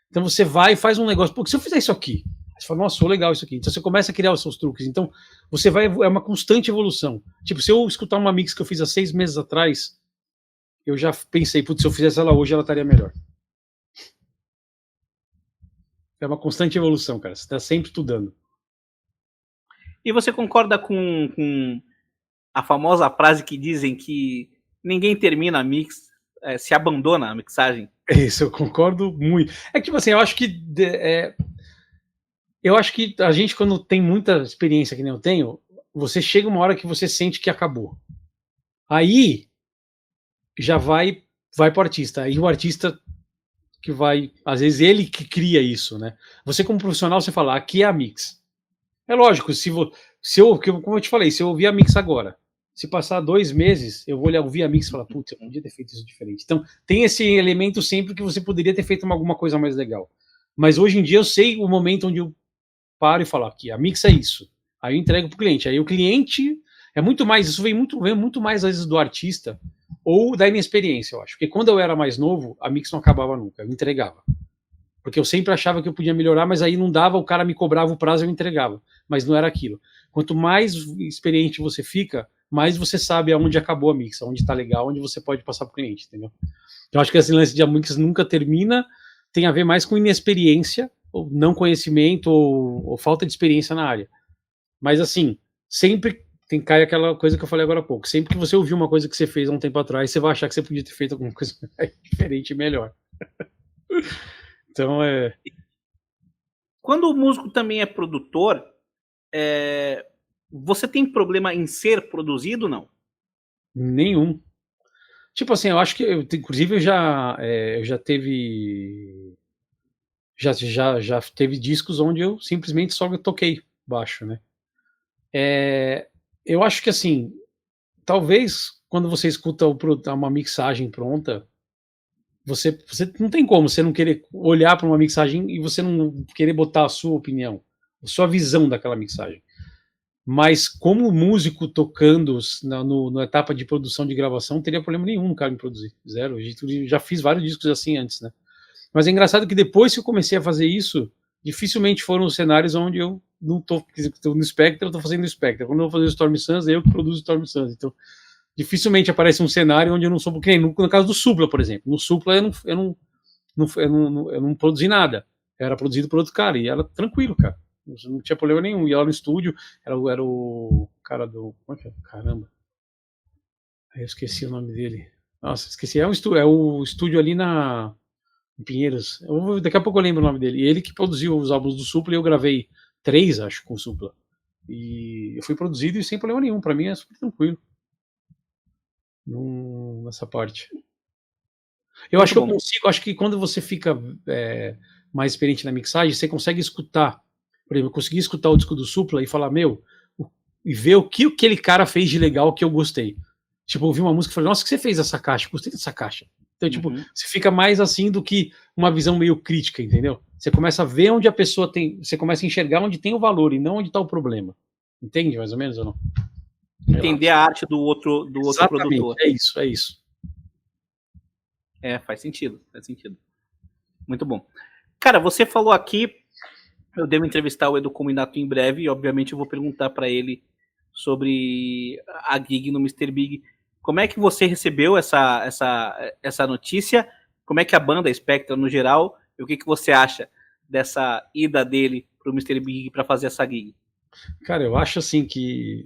Então você vai e faz um negócio, porque se eu fizer isso aqui, você fala, nossa, legal isso aqui. Então você começa a criar os seus truques. Então você vai, é uma constante evolução. Tipo, se eu escutar uma mix que eu fiz há 6 meses atrás, eu já pensei, putz, se eu fizesse ela hoje, ela estaria melhor. É uma constante evolução, cara. Você está sempre estudando. E você concorda com a famosa frase que dizem que ninguém termina a mix, se abandona a mixagem? Isso, eu concordo muito. É que, tipo assim, eu acho que a gente, quando tem muita experiência que nem eu tenho, você chega uma hora que você sente que acabou. Aí já vai pro artista. Aí o artista que vai, às vezes ele que cria isso, né? Você como profissional, você fala, aqui é a mix. É lógico, como eu te falei, se eu ouvir a mix agora, se passar 2 meses, eu vou ouvir a mix e falar, putz, eu podia ter feito isso diferente. Então, tem esse elemento sempre que você poderia ter feito alguma coisa mais legal. Mas hoje em dia eu sei o momento onde eu paro e falo, aqui, a mix é isso. Aí eu entrego pro cliente. Aí o cliente é muito mais, isso vem muito mais às vezes do artista ou da inexperiência, eu acho. Porque quando eu era mais novo, a mix não acabava nunca, eu entregava. Porque eu sempre achava que eu podia melhorar, mas aí não dava, o cara me cobrava o prazo e eu entregava. Mas não era aquilo. Quanto mais experiente você fica, mais você sabe aonde acabou a mix, aonde tá legal, onde você pode passar pro cliente, entendeu? Eu acho que esse lance de a mix nunca termina, tem a ver mais com inexperiência, ou não conhecimento, ou falta de experiência na área. Mas assim, sempre cai aquela coisa que eu falei agora há pouco. Sempre que você ouvir uma coisa que você fez há um tempo atrás, você vai achar que você podia ter feito alguma coisa diferente e melhor. Então Quando o músico também é produtor, você tem problema em ser produzido, não? Nenhum. Tipo assim, eu acho que, inclusive, eu já teve. Já teve discos onde eu simplesmente só toquei baixo, né? Eu acho que assim, talvez quando você escuta uma mixagem pronta, você não tem como você não querer olhar para uma mixagem e você não querer botar a sua opinião, a sua visão daquela mixagem. Mas como músico tocando na etapa de produção de gravação, não teria problema nenhum, cara, em produzir. Zero. Eu já fiz vários discos assim antes, né? Mas é engraçado que depois que eu comecei a fazer isso, dificilmente foram os cenários onde eu não tô no Spectre, eu tô fazendo o Spectre. Quando eu vou fazer o Storm Suns, é eu que produzo o Storm Suns. Então, dificilmente aparece um cenário onde eu não sou, porque nem no caso do Supla, por exemplo. No Supla eu não produzi nada. Era produzido por outro cara, e era tranquilo, cara. Não tinha problema nenhum. E lá no estúdio, era o cara do. Como é que é? Caramba. Aí eu esqueci o nome dele. Nossa, esqueci. É o estúdio ali em Pinheiros. Daqui a pouco eu lembro o nome dele. E ele que produziu os álbuns do Supla, e eu gravei 3, acho, com o Supla. E eu fui produzido e sem problema nenhum. Pra mim é super tranquilo. Nessa parte. Eu acho que eu consigo. Acho que quando você fica mais experiente na mixagem, você consegue escutar. Por exemplo, eu consegui escutar o disco do Supla e falar, e ver o que aquele cara fez de legal que eu gostei. Tipo, ouvir uma música e falar, nossa, o que você fez essa caixa? Gostei dessa caixa. Então, tipo, você fica mais assim do que uma visão meio crítica, entendeu? Você começa a ver onde a pessoa tem, você começa a enxergar onde tem o valor e não onde está o problema. Entende, mais ou menos, ou não? Entender a arte do outro produtor. É isso. Faz sentido. Muito bom. Cara, você falou aqui, eu devo entrevistar o Edu Cominato em breve, e obviamente eu vou perguntar para ele sobre a gig no Mr. Big. Como é que você recebeu essa notícia? Como é que a banda Spectre no geral, e o que você acha dessa ida dele pro Mr. Big para fazer essa gig? Cara, eu acho assim que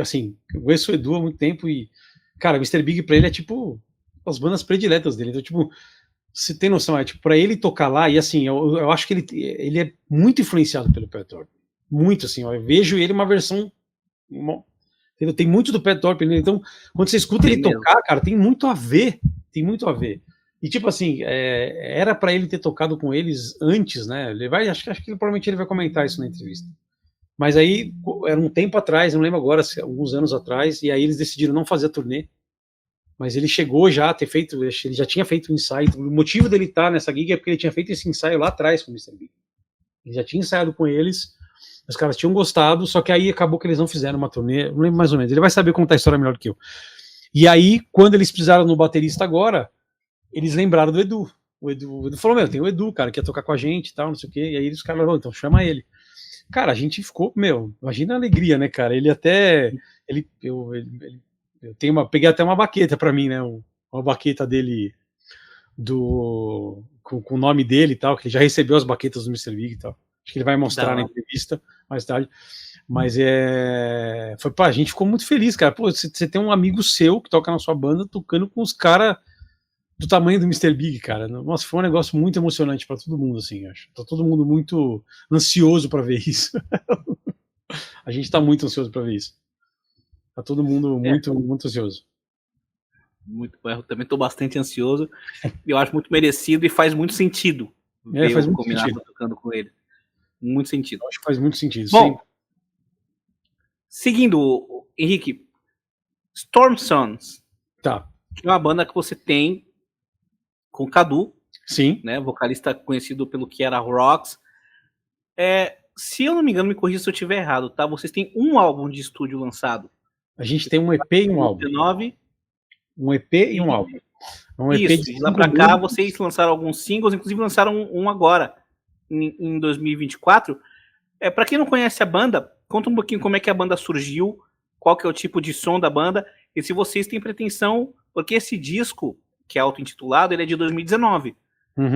assim, eu conheço o Edu há muito tempo e, cara, o Mr. Big pra ele é tipo as bandas prediletas dele. Então, tipo, você tem noção, tipo, pra ele tocar lá, e assim, eu acho que ele é muito influenciado pelo Pat Thorpe. Muito, assim, eu vejo ele uma versão. Tem muito do Pat Thorpe, então, quando você escuta ele tocar, cara, tem muito a ver. E, tipo assim, era pra ele ter tocado com eles antes, né? Acho que provavelmente ele vai comentar isso na entrevista. Mas aí, era um tempo atrás, não lembro agora, alguns anos atrás, e aí eles decidiram não fazer a turnê. Mas ele chegou já a ter feito, ele já tinha feito um ensaio. O motivo dele estar nessa gig é porque ele tinha feito esse ensaio lá atrás com o Mr. Big. Ele já tinha ensaiado com eles, os caras tinham gostado, só que aí acabou que eles não fizeram uma turnê, não lembro mais ou menos. Ele vai saber contar a história melhor do que eu. E aí, quando eles precisaram no baterista agora, eles lembraram do Edu. O Edu falou, tem o Edu, cara, que ia tocar com a gente e tal, não sei o quê. E aí os caras falaram, então chama ele. Cara, a gente ficou, imagina a alegria, né, cara? Ele até, peguei até uma baqueta pra mim, né? Uma baqueta dele com o nome dele e tal, que ele já recebeu as baquetas do Mr. Big e tal. Acho que ele vai mostrar na entrevista mais tarde. Mas a gente ficou muito feliz, cara. Pô, você tem um amigo seu que toca na sua banda tocando com os caras do tamanho do Mr. Big, cara. Nossa, foi um negócio muito emocionante pra todo mundo, assim, acho. Tá todo mundo muito ansioso pra ver isso. A gente tá muito ansioso pra ver isso. Tá todo mundo muito, muito ansioso. Muito bom. Eu também tô bastante ansioso. Eu acho muito merecido e faz muito sentido ver faz o muito Cominato sentido. Tocando com ele. Muito sentido. Eu acho que faz muito sentido. Bom, seguindo, Henrique, Storm Suns. Tá. Que é uma banda que você tem com o Cadu. Sim. Né, vocalista conhecido pelo que era Rocks. Se eu não me engano, me corrija se eu estiver errado, tá? Vocês têm um álbum de estúdio lançado. A gente tem um EP e um álbum. 19. Um EP e um álbum. Um EP Isso, de lá pra cá vocês lançaram alguns singles, inclusive lançaram um agora, em 2024. Pra quem não conhece a banda, conta um pouquinho como é que a banda surgiu, qual que é o tipo de som da banda, e se vocês têm pretensão, porque esse disco, que é auto-intitulado, ele é de 2019.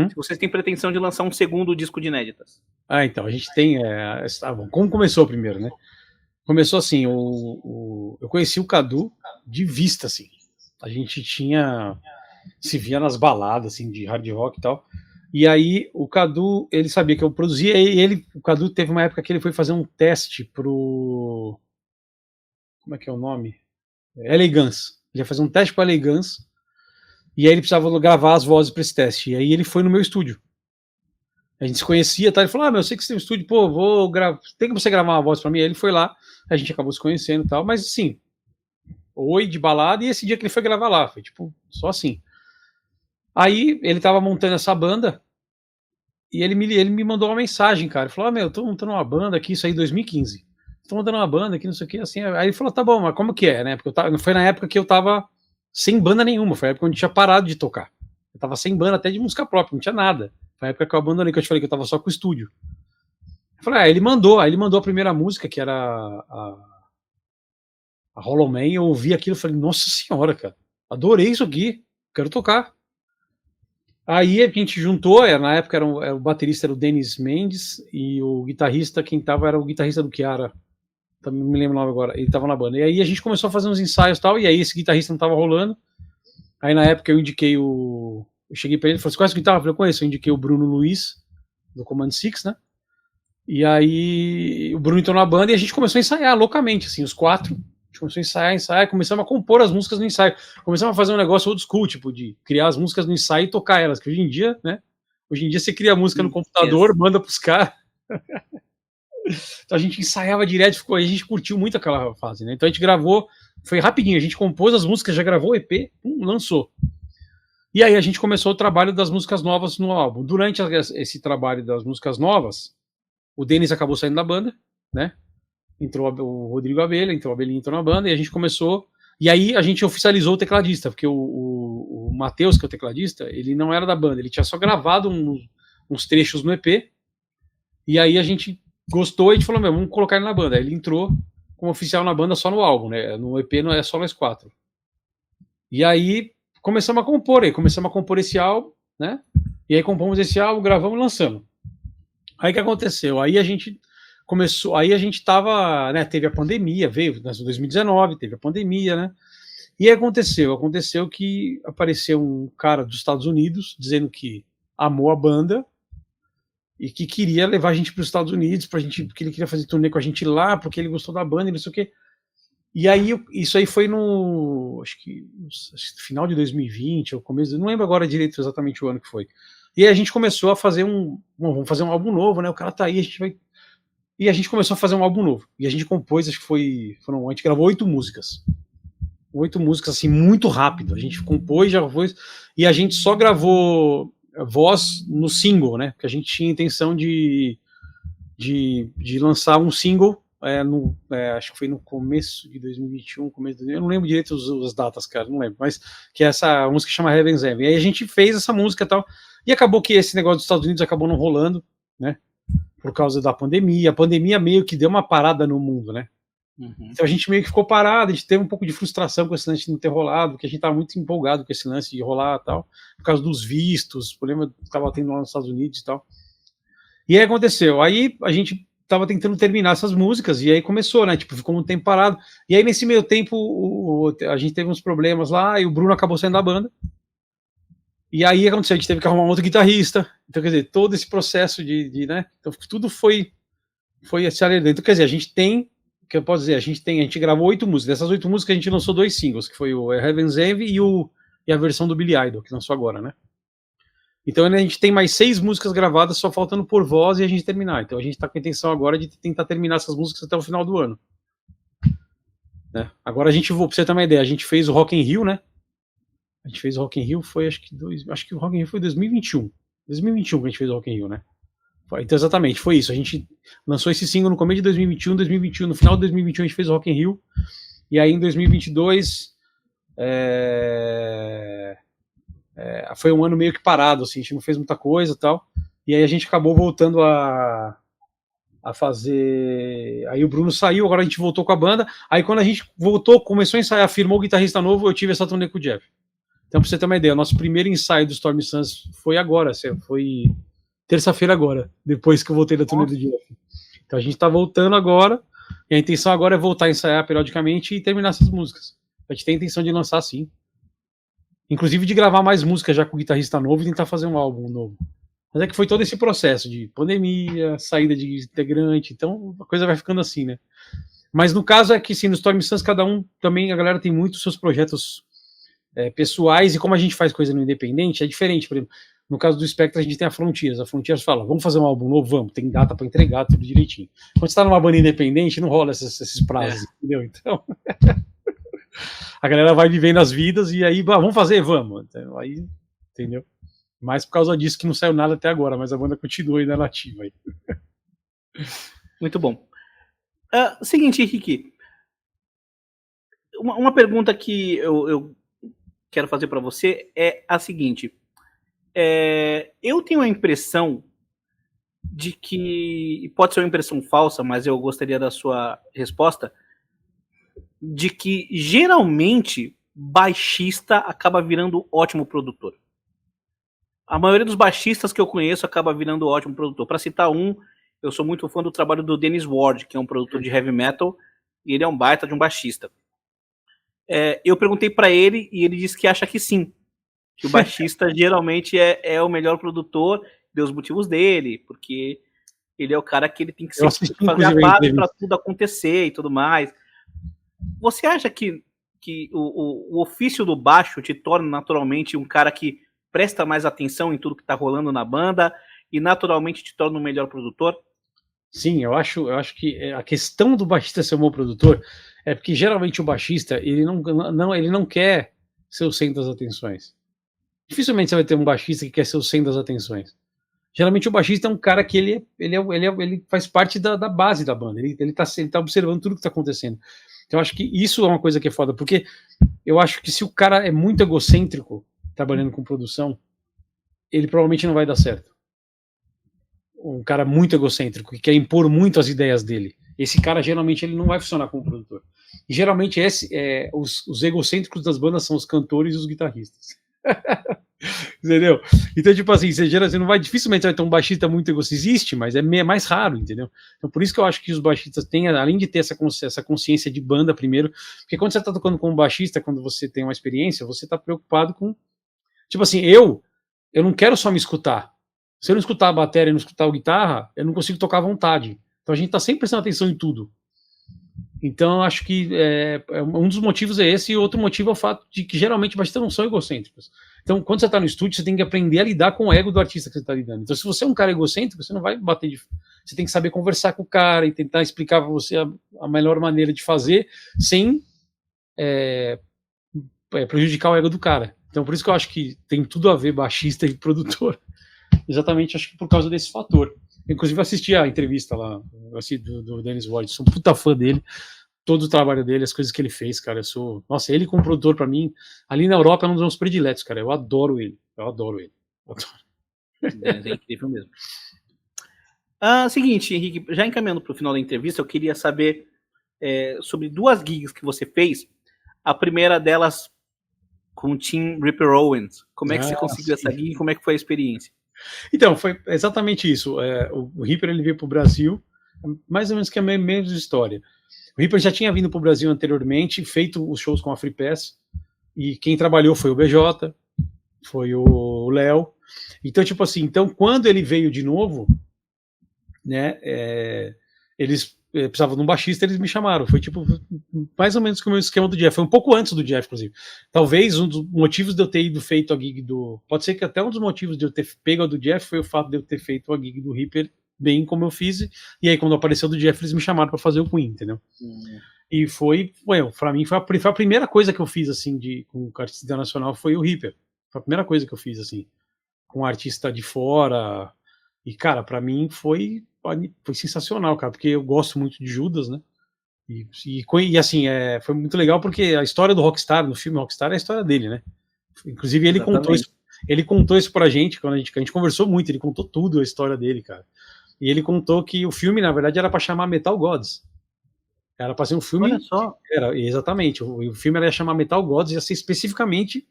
Se vocês têm pretensão de lançar um segundo disco de inéditas. Então, a gente tem... bom, como começou primeiro, né? Começou assim, eu conheci o Cadu de vista, assim. A gente se via nas baladas, assim, de hard rock e tal. E aí, o Cadu, ele sabia que eu produzia, e o Cadu teve uma época que ele foi fazer um teste pro... Como é que é o nome? Elegance. Ele ia fazer um teste pro Elegance, e aí ele precisava gravar as vozes para esse teste. E aí ele foi no meu estúdio. A gente se conhecia, tá? Ele falou, eu sei que você tem um estúdio, pô, tem como você gravar uma voz para mim? Aí ele foi lá, a gente acabou se conhecendo e tal, mas assim, de balada, e esse dia que ele foi gravar lá, foi tipo, só assim. Aí ele tava montando essa banda e ele me mandou uma mensagem, cara. Ele falou: meu, eu tô montando uma banda aqui, isso aí em 2015. Tô montando uma banda aqui, não sei o que, assim. Aí ele falou: tá bom, mas como que é, né? Porque foi na época que eu tava sem banda nenhuma, foi a época onde eu tinha parado de tocar. Eu tava sem banda até de música própria, não tinha nada. Foi a época que eu abandonei, que eu te falei que eu tava só com o estúdio. Eu falei: ele mandou a primeira música, que era a Hollow Man. Eu ouvi aquilo e falei: nossa senhora, cara, adorei isso aqui, quero tocar. Aí a gente juntou, na época o baterista era o Denis Mendes e o guitarrista, quem tava era o guitarrista do Chiara, também não me lembro o nome agora, ele tava na banda. E aí a gente começou a fazer uns ensaios e tal, e aí esse guitarrista não tava rolando. Aí na época eu indiquei eu cheguei pra ele e falei: você conhece o guitarra? Eu falei: eu conheço. Eu indiquei o Bruno Luiz, do Command Six, né? E aí o Bruno entrou na banda e a gente começou a ensaiar loucamente, assim, os quatro. A gente começou a ensaiar, começamos a compor as músicas no ensaio. Começamos a fazer um negócio old school, tipo, de criar as músicas no ensaio e tocar elas, que hoje em dia, né? Hoje em dia você cria a música no computador, manda pros caras. Então a gente ensaiava direto, a gente curtiu muito aquela fase, né? Então a gente gravou, foi rapidinho, a gente compôs as músicas, já gravou o EP, lançou. E aí a gente começou o trabalho das músicas novas no álbum. Durante esse trabalho das músicas novas, o Denis acabou saindo da banda, né? Entrou o Rodrigo Abelha, entrou o Abelhinho, entrou na banda, e a gente começou. E aí a gente oficializou o tecladista, porque o Matheus, que é o tecladista, ele não era da banda, ele tinha só gravado uns trechos no EP. E aí a gente gostou e a gente falou: vamos colocar ele na banda. Aí ele entrou como oficial na banda só no álbum, né? No EP não é só nós quatro. E aí começamos a compor esse álbum, né? E aí compomos esse álbum, gravamos e lançamos. Aí o que aconteceu? Aí a gente tava, né, teve a pandemia, veio em 2019, teve a pandemia, né? E aí aconteceu que apareceu um cara dos Estados Unidos dizendo que amou a banda e que queria levar a gente para os Estados Unidos, porque ele queria fazer turnê com a gente lá, porque ele gostou da banda e não sei o quê. E aí, isso aí foi acho que no final de 2020, ou começo, não lembro agora direito exatamente o ano que foi. E aí a gente começou a fazer vamos fazer um álbum novo, né? O cara tá aí, e a gente começou a fazer um álbum novo. E a gente compôs, acho que a gente gravou 8 músicas. 8 músicas, assim, muito rápido. A gente compôs, já foi, e a gente só gravou voz no single, né? Porque a gente tinha a intenção de lançar um single, acho que foi no começo de 2021, eu não lembro direito as datas, cara, não lembro, mas que essa música chama Heaven's Heaven. E aí a gente fez essa música e tal, e acabou que esse negócio dos Estados Unidos acabou não rolando, né? Por causa da pandemia. A pandemia meio que deu uma parada no mundo, né? Uhum. Então a gente meio que ficou parado, a gente teve um pouco de frustração com esse lance de não ter rolado, porque a gente estava muito empolgado com esse lance de rolar e tal, por causa dos vistos, o problema que estava tendo lá nos Estados Unidos e tal. E aí aconteceu, aí a gente estava tentando terminar essas músicas, e aí começou, né? Tipo, ficou um tempo parado. E aí nesse meio tempo a gente teve uns problemas lá, e o Bruno acabou saindo da banda. E aí aconteceu, a gente teve que arrumar um outro guitarrista. Então, quer dizer, todo esse processo né? Então, tudo foi acelerando. Então, quer dizer, a gente tem, o que eu posso dizer, a gente gravou 8 músicas. Dessas 8 músicas, a gente lançou 2 singles, que foi o Heaven's Envy e a versão do Billy Idol, que lançou agora, né? Então, a gente tem mais 6 músicas gravadas, só faltando por voz e a gente terminar. Então, a gente tá com a intenção agora de tentar terminar essas músicas até o final do ano. Né? Agora, pra você ter uma ideia, a gente fez o Rock in Rio, né? A gente fez o Rock in Rio, acho que o Rock in Rio foi 2021. 2021 que a gente fez o Rock in Rio, né? Então, exatamente, foi isso. A gente lançou esse single no começo de 2021, no final de 2021 a gente fez o Rock in Rio, e aí em 2022 foi um ano meio que parado, assim, a gente não fez muita coisa e tal, e aí a gente acabou voltando a fazer. Aí o Bruno saiu, agora a gente voltou com a banda. Aí quando a gente voltou, começou a ensaiar, firmou o guitarrista novo, eu tive essa turnê com o Jeff. Então, pra você ter uma ideia, o nosso primeiro ensaio do Stormy Suns foi agora, foi terça-feira agora, depois que eu voltei da turnê do Jeff. Então a gente tá voltando agora, e a intenção agora é voltar a ensaiar periodicamente e terminar essas músicas. A gente tem a intenção de lançar, sim. Inclusive de gravar mais músicas já com o guitarrista novo e tentar fazer um álbum novo. Mas é que foi todo esse processo de pandemia, saída de integrante, então a coisa vai ficando assim, né? Mas no caso é que, sim, no Stormy Suns, cada um também, a galera tem muitos seus projetos pessoais, e como a gente faz coisa no independente, é diferente. Por exemplo, no caso do Spectre, a gente tem a Frontiers fala, vamos fazer um álbum novo? Vamos, tem data para entregar, tudo direitinho. Quando você tá numa banda independente, não rola esses prazos, entendeu? Então, a galera vai vivendo as vidas, e aí, vamos fazer? Vamos. Então, aí entendeu? Mais por causa disso que não saiu nada até agora, mas a banda continua ainda nativa aí. Muito bom. Seguinte, Henrique, uma pergunta que eu quero fazer para você é a seguinte. Eu tenho a impressão de que, e pode ser uma impressão falsa, mas eu gostaria da sua resposta, de que geralmente baixista acaba virando ótimo produtor. A maioria dos baixistas que eu conheço acaba virando ótimo produtor. Para citar um, eu sou muito fã do trabalho do Dennis Ward, que é um produtor de heavy metal, e ele é um baita de um baixista. Eu perguntei para ele e ele disse que acha que sim, que o baixista geralmente é o melhor produtor, deu os motivos dele, porque ele é o cara que ele tem que fazer a base para tudo acontecer e tudo mais. Você acha que o ofício do baixo te torna naturalmente um cara que presta mais atenção em tudo que está rolando na banda e naturalmente te torna um melhor produtor? Sim, eu acho que a questão do baixista ser um bom produtor é porque geralmente o baixista ele não quer ser o centro das atenções. Dificilmente você vai ter um baixista que quer ser o centro das atenções. Geralmente o baixista é um cara que ele faz parte da base da banda, ele tá observando tudo que está acontecendo. Então eu acho que isso é uma coisa que é foda, porque eu acho que se o cara é muito egocêntrico trabalhando com produção, ele provavelmente não vai dar certo. Um cara muito egocêntrico, que quer impor muito as ideias dele. Esse cara, geralmente, ele não vai funcionar como produtor. E, geralmente, os egocêntricos das bandas são os cantores e os guitarristas. Entendeu? Então, tipo assim, você não vai, dificilmente vai ter um baixista muito egocêntrico. Existe, mas é mais raro, entendeu? Então, por isso que eu acho que os baixistas têm, além de ter essa consciência de banda primeiro, porque quando você tá tocando como baixista, quando você tem uma experiência, você tá preocupado com... Tipo assim, eu não quero só me escutar. Se eu não escutar a bateria e não escutar a guitarra, eu não consigo tocar à vontade. Então a gente tá sempre prestando atenção em tudo. Então eu acho que um dos motivos é esse, e outro motivo é o fato de que geralmente baixistas não são egocêntricos. Então quando você tá no estúdio, você tem que aprender a lidar com o ego do artista que você tá lidando. Então se você é um cara egocêntrico, você não vai bater de... Você tem que saber conversar com o cara e tentar explicar para você a melhor maneira de fazer sem prejudicar o ego do cara. Então por isso que eu acho que tem tudo a ver baixista e produtor. Exatamente, acho que por causa desse fator. Inclusive, assisti a entrevista lá do Dennis Ward, sou um puta fã dele, todo o trabalho dele, as coisas que ele fez, cara. Nossa, ele como produtor, pra mim, ali na Europa é um dos meus prediletos, cara. Eu adoro ele. É incrível mesmo. Seguinte, Henrique, já encaminhando pro final da entrevista, eu queria saber sobre 2 gigs que você fez. A primeira delas com o Tim Ripper Owens. Como é que você conseguiu essa gig e como é que foi a experiência? Então, foi exatamente isso. O Ripper ele veio para o Brasil, mais ou menos que a mesma história. O Ripper já tinha vindo para o Brasil anteriormente, feito os shows com a Free Pass, e quem trabalhou foi o BJ, foi o Léo. Então, tipo assim, quando ele veio de novo, né, eles precisavam de um baixista, eles me chamaram. Foi tipo mais ou menos como o esquema do Jeff. Foi um pouco antes do Jeff, inclusive. Talvez um dos motivos de eu ter ido feito a gig do... Pode ser que até um dos motivos de eu ter pego a do Jeff foi o fato de eu ter feito a gig do Ripper bem como eu fiz. E aí, quando apareceu do Jeff, eles me chamaram para fazer o Queen, entendeu? E pra mim, foi a primeira coisa que eu fiz, assim, com o artista internacional, foi o Ripper. Foi a primeira coisa que eu fiz, assim, com um artista de fora. E, cara, pra mim foi sensacional, cara, porque eu gosto muito de Judas, né? E assim, foi muito legal porque a história do Rockstar, no filme Rockstar, é a história dele, né? Inclusive, ele contou isso pra gente, quando a gente conversou muito, ele contou tudo a história dele, cara. E ele contou que o filme, na verdade, era pra chamar Metal Gods. Era pra ser um filme... Olha só. Exatamente. O filme ia chamar Metal Gods, ia ser especificamente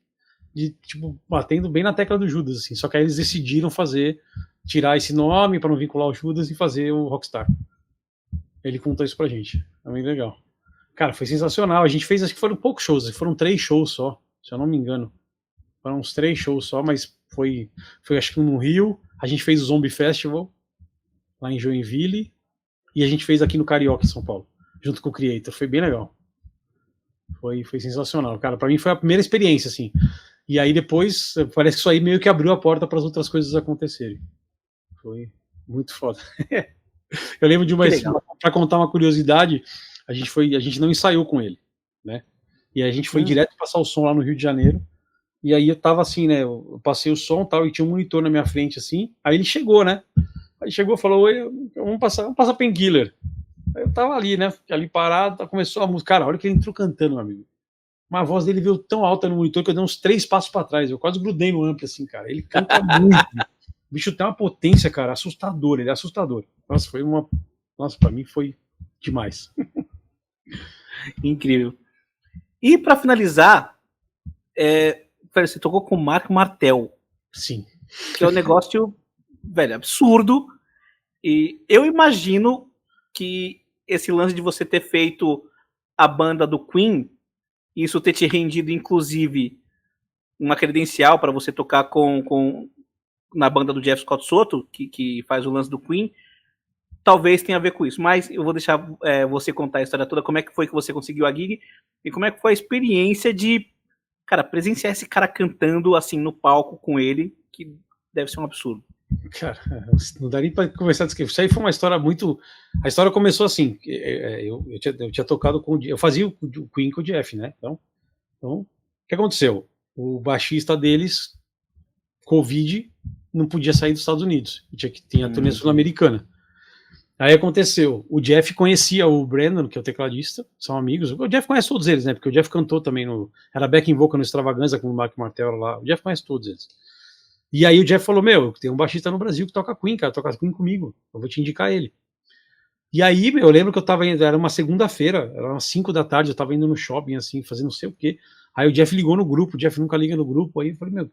tipo, batendo bem na tecla do Judas, assim. Só que aí eles decidiram tirar esse nome para não vincular o Judas e fazer o Rockstar. Ele contou isso pra gente. É bem legal. Cara, foi sensacional. A gente fez, acho que foram poucos shows, foram 3 shows só, se eu não me engano. Foram uns 3 shows só, mas foi acho que no Rio. A gente fez o Zombie Festival, lá em Joinville, e a gente fez aqui no Carioca, em São Paulo, junto com o Creator. Foi bem legal. Foi sensacional, cara. Pra mim foi a primeira experiência, assim. E aí depois, parece que isso aí meio que abriu a porta para as outras coisas acontecerem. Foi muito foda. Eu lembro de para contar uma curiosidade, a gente não ensaiou com ele, né? E a gente foi direto passar o som lá no Rio de Janeiro, e aí eu tava assim, né, eu passei o som e tal, e tinha um monitor na minha frente, assim, aí ele chegou, né, aí chegou e falou, oi, vamos passar Painkiller. Aí eu tava ali, né, ali parado, começou a música, cara, a hora que ele entrou cantando, meu amigo, uma voz dele veio tão alta no monitor que eu dei uns 3 passos pra trás, eu quase grudei no amplo, assim, cara, ele canta muito, o bicho tem uma potência, cara, assustador, ele é assustador. Nossa, pra mim foi demais. Incrível. E para finalizar, você tocou com o Mark Martel. Sim. Que é um negócio, velho, absurdo. E eu imagino que esse lance de você ter feito a banda do Queen, isso ter te rendido, inclusive, uma credencial para você tocar na banda do Jeff Scott Soto, que faz o lance do Queen, talvez tenha a ver com isso. Mas eu vou deixar você contar a história toda, como é que foi que você conseguiu a gig, e como é que foi a experiência de, cara, presenciar esse cara cantando, assim, no palco com ele, que deve ser um absurdo. Cara, não dá nem pra conversar disso. Isso aí foi uma história muito... A história começou assim, eu tinha tocado com... Eu fazia o Queen com o Jeff, né? Então, o que aconteceu? O baixista deles, Covid, não podia sair dos Estados Unidos. Tinha a turnê sul-americana. Aí aconteceu, o Jeff conhecia o Brandon, que é o tecladista, são amigos. O Jeff conhece todos eles, né? Porque o Jeff cantou também era backing vocal no Extravaganza com o Mark Martel lá. O Jeff conhece todos eles. E aí o Jeff falou, tem um baixista no Brasil que toca Queen, cara, toca Queen comigo, eu vou te indicar ele. E aí, eu lembro que eu tava indo, era uma segunda-feira, era umas 5 da tarde, eu tava indo no shopping, assim, fazendo não sei o quê. Aí o Jeff ligou no grupo, o Jeff nunca liga no grupo, aí eu falei, aí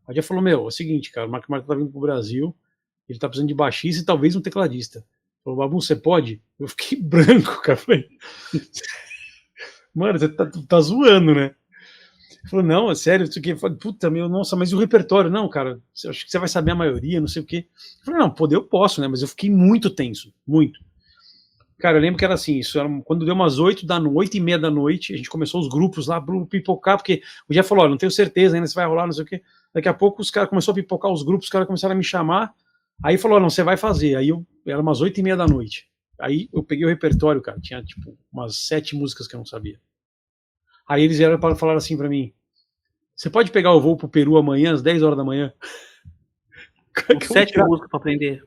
o Jeff falou, é o seguinte, cara, o Mark Martel tá vindo pro Brasil, ele tá precisando de baixista e talvez um tecladista. Falou, Babu, você pode? Eu fiquei branco, cara, falei, mano, você tá zoando, né? Ele falou, não, é sério, isso aqui. Eu falei, puta, nossa, mas e o repertório? Não, cara, acho que você vai saber a maioria, não sei o quê. Eu falei, não, poder eu posso, né, mas eu fiquei muito tenso, muito. Cara, eu lembro que era assim, isso era quando deu umas 8h30 da noite, a gente começou os grupos lá pro pipocar, porque o Jeff falou, não tenho certeza ainda se vai rolar, não sei o quê. Daqui a pouco os caras começaram a pipocar os grupos, os caras começaram a me chamar, aí falou, não, você vai fazer. Aí era umas 8h30 da noite. Aí eu peguei o repertório, cara, tinha tipo umas 7 músicas que eu não sabia. Aí eles vieram para falar assim pra mim, você pode pegar o voo pro Peru amanhã, às 10 horas da manhã? Com 7 músicas pra aprender.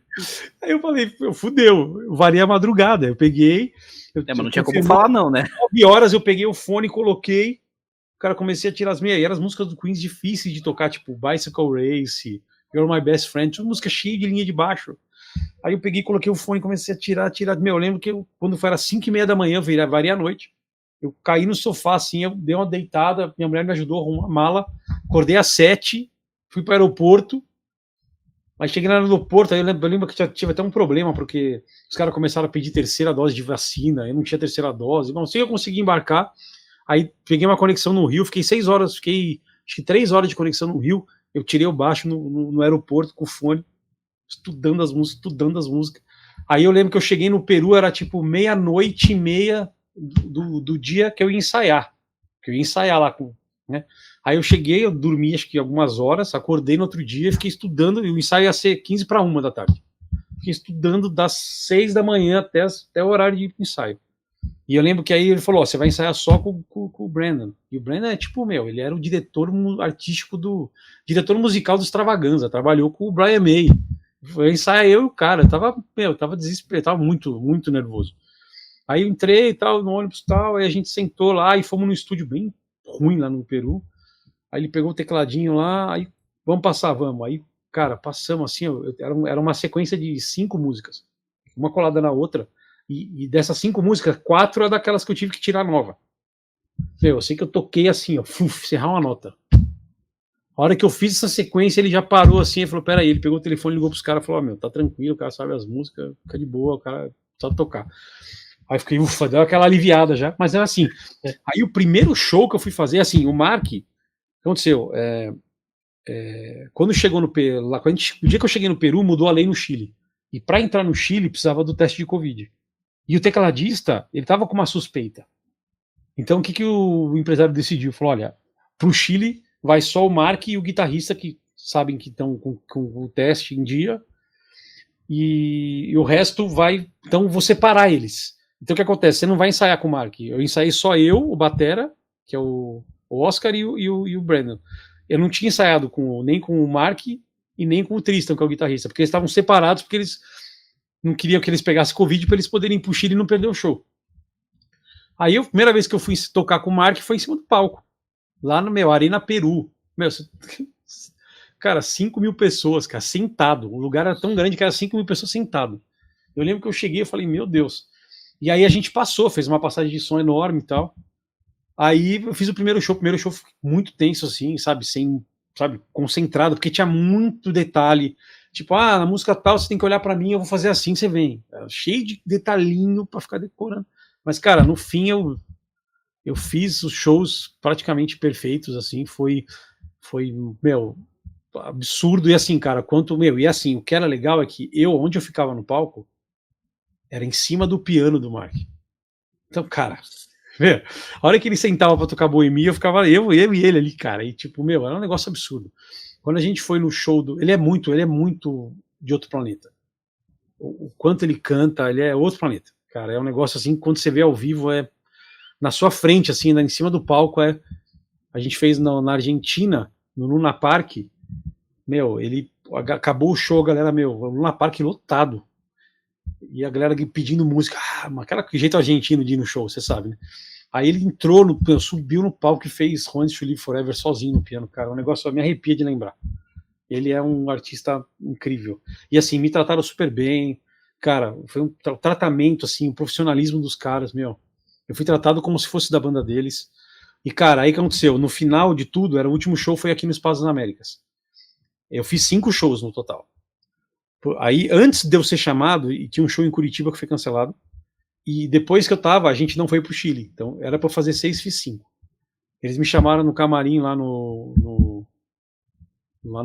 Aí eu falei, fudeu, eu varei a madrugada, eu peguei... mas não tinha como falar não, né? 9 horas eu peguei o fone, coloquei, cara, comecei a tirar as meias, e eram as músicas do Queen difíceis de tocar, tipo Bicycle Race, You're My Best Friend, tudo música cheia de linha de baixo. Aí eu peguei, coloquei o fone, comecei a tirar, eu lembro que quando foi às 5h30 da manhã, eu varei a noite, eu caí no sofá, assim, eu dei uma deitada, minha mulher me ajudou a arrumar a mala, acordei às 7, fui para o aeroporto, mas cheguei no aeroporto, aí eu lembro que tive até um problema, porque os caras começaram a pedir terceira dose de vacina, eu não tinha terceira dose, não sei, eu consegui embarcar, aí peguei uma conexão no Rio, fiquei 6 horas, acho que 3 horas de conexão no Rio, eu tirei o baixo no aeroporto com o fone, estudando as músicas, aí eu lembro que eu cheguei no Peru, era tipo 00:30 do dia que eu ia ensaiar lá, né? Aí eu cheguei, eu dormi acho que algumas horas, acordei no outro dia e fiquei estudando, e o ensaio ia ser 1:45 da tarde. Fiquei estudando das 6 da manhã até o horário de ir pro ensaio. E eu lembro que aí ele falou, você vai ensaiar só com o Brandon. E o Brandon é tipo, ele era o diretor artístico diretor musical do Extravaganza, trabalhou com o Brian May. Foi ensaiar eu e o cara, tava desesperado, tava muito, muito nervoso. Aí eu entrei e tal, no ônibus e tal, aí a gente sentou lá e fomos num estúdio bem ruim lá no Peru. Aí ele pegou o tecladinho lá, aí vamos passar, vamos. Aí, cara, passamos assim, era uma sequência de 5 músicas, uma colada na outra, e dessas 5 músicas, 4 é daquelas que eu tive que tirar nova. Eu sei que eu toquei assim, ó, encerrar uma nota. A hora que eu fiz essa sequência, ele já parou assim, e falou, peraí, ele pegou o telefone, ligou pros caras, falou, tá tranquilo, o cara sabe as músicas, fica de boa, o cara sabe tocar. Aí fiquei, ufa, deu aquela aliviada já, mas era assim. Aí o primeiro show que eu fui fazer, assim, o Mark, aconteceu, quando chegou no Peru, o dia que eu cheguei no Peru, mudou a lei no Chile. E para entrar no Chile, precisava do teste de Covid. E o tecladista, ele tava com uma suspeita. Então o que o empresário decidiu? Falou, olha, pro Chile vai só o Mark e o guitarrista que sabem que estão com o teste em dia, e o resto vai, então vou separar eles. Então o que acontece? Você não vai ensaiar com o Mark. Eu ensaiei só eu, o batera, que é o Oscar, e o Brandon. eu não tinha ensaiado nem com o Mark e nem com o Tristan, que é o guitarrista, porque eles estavam separados, porque eles não queriam que eles pegassem Covid para eles poderem puxar e não perder o show. Aí a primeira vez que eu fui tocar com o Mark foi em cima do palco, lá no meu Arena Peru. Meu, cara, 5.000 pessoas, cara, sentado. O lugar era tão grande que era 5.000 pessoas sentado. Eu lembro que eu cheguei e falei, meu Deus. E aí a gente passou, fez uma passagem de som enorme e tal. Aí eu fiz o primeiro show muito tenso, assim, sabe, concentrado, porque tinha muito detalhe. Tipo, na música tal você tem que olhar pra mim, eu vou fazer assim, você vem. Cheio de detalhinho pra ficar decorando. Mas, cara, no fim eu fiz os shows praticamente perfeitos, assim, foi, meu, absurdo. E assim, cara, e assim, o que era legal é que onde eu ficava no palco, era em cima do piano do Mark. Então, cara, a hora que ele sentava pra tocar Boemia, eu ficava eu e ele ali, cara, e tipo, era um negócio absurdo. Quando a gente foi no show ele é muito de outro planeta. O quanto ele canta, ele é outro planeta, cara, é um negócio assim, quando você vê ao vivo, na sua frente, assim, em cima do palco, a gente fez na Argentina, no Luna Park, ele acabou o show, a galera, o Luna Park lotado, e a galera pedindo música, aquele jeito argentino de ir no show, você sabe, né? Aí ele subiu no palco e fez Wants to Live Forever sozinho no piano, cara, um negócio me arrepia de lembrar. Ele é um artista incrível. E assim, me trataram super bem, cara, foi um tratamento, assim, o profissionalismo dos caras, eu fui tratado como se fosse da banda deles. E, cara, aí o que aconteceu? No final de tudo, o último show foi aqui no Espaço das Américas. Eu fiz 5 shows no total. Aí, antes de eu ser chamado, e tinha um show em Curitiba que foi cancelado, e depois que eu tava, a gente não foi pro Chile. Então, era pra fazer 6, fiz 5. Eles me chamaram no camarim lá no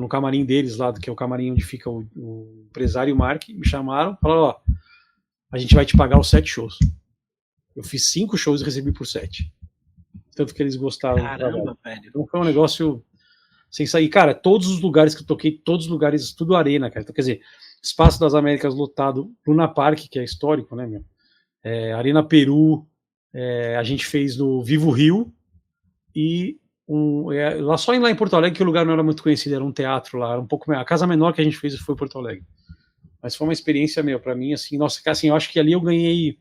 camarim deles, lá, que é o camarim onde fica o empresário Mark, me chamaram, falaram, a gente vai te pagar os 7 shows. Eu fiz 5 shows e recebi por 7. Tanto que eles gostaram. Caramba, velho. Então foi um negócio sem sair. Cara, todos os lugares que eu toquei, todos os lugares, tudo arena, cara. Então, quer dizer, Espaço das Américas lotado, Luna Park, que é histórico, né, Arena Peru, a gente fez no Vivo Rio, e lá só lá em Porto Alegre, que o lugar não era muito conhecido, era um teatro lá, era um pouco a casa menor que a gente fez foi em Porto Alegre. Mas foi uma experiência, pra mim, assim, nossa, assim, eu acho que ali eu ganhei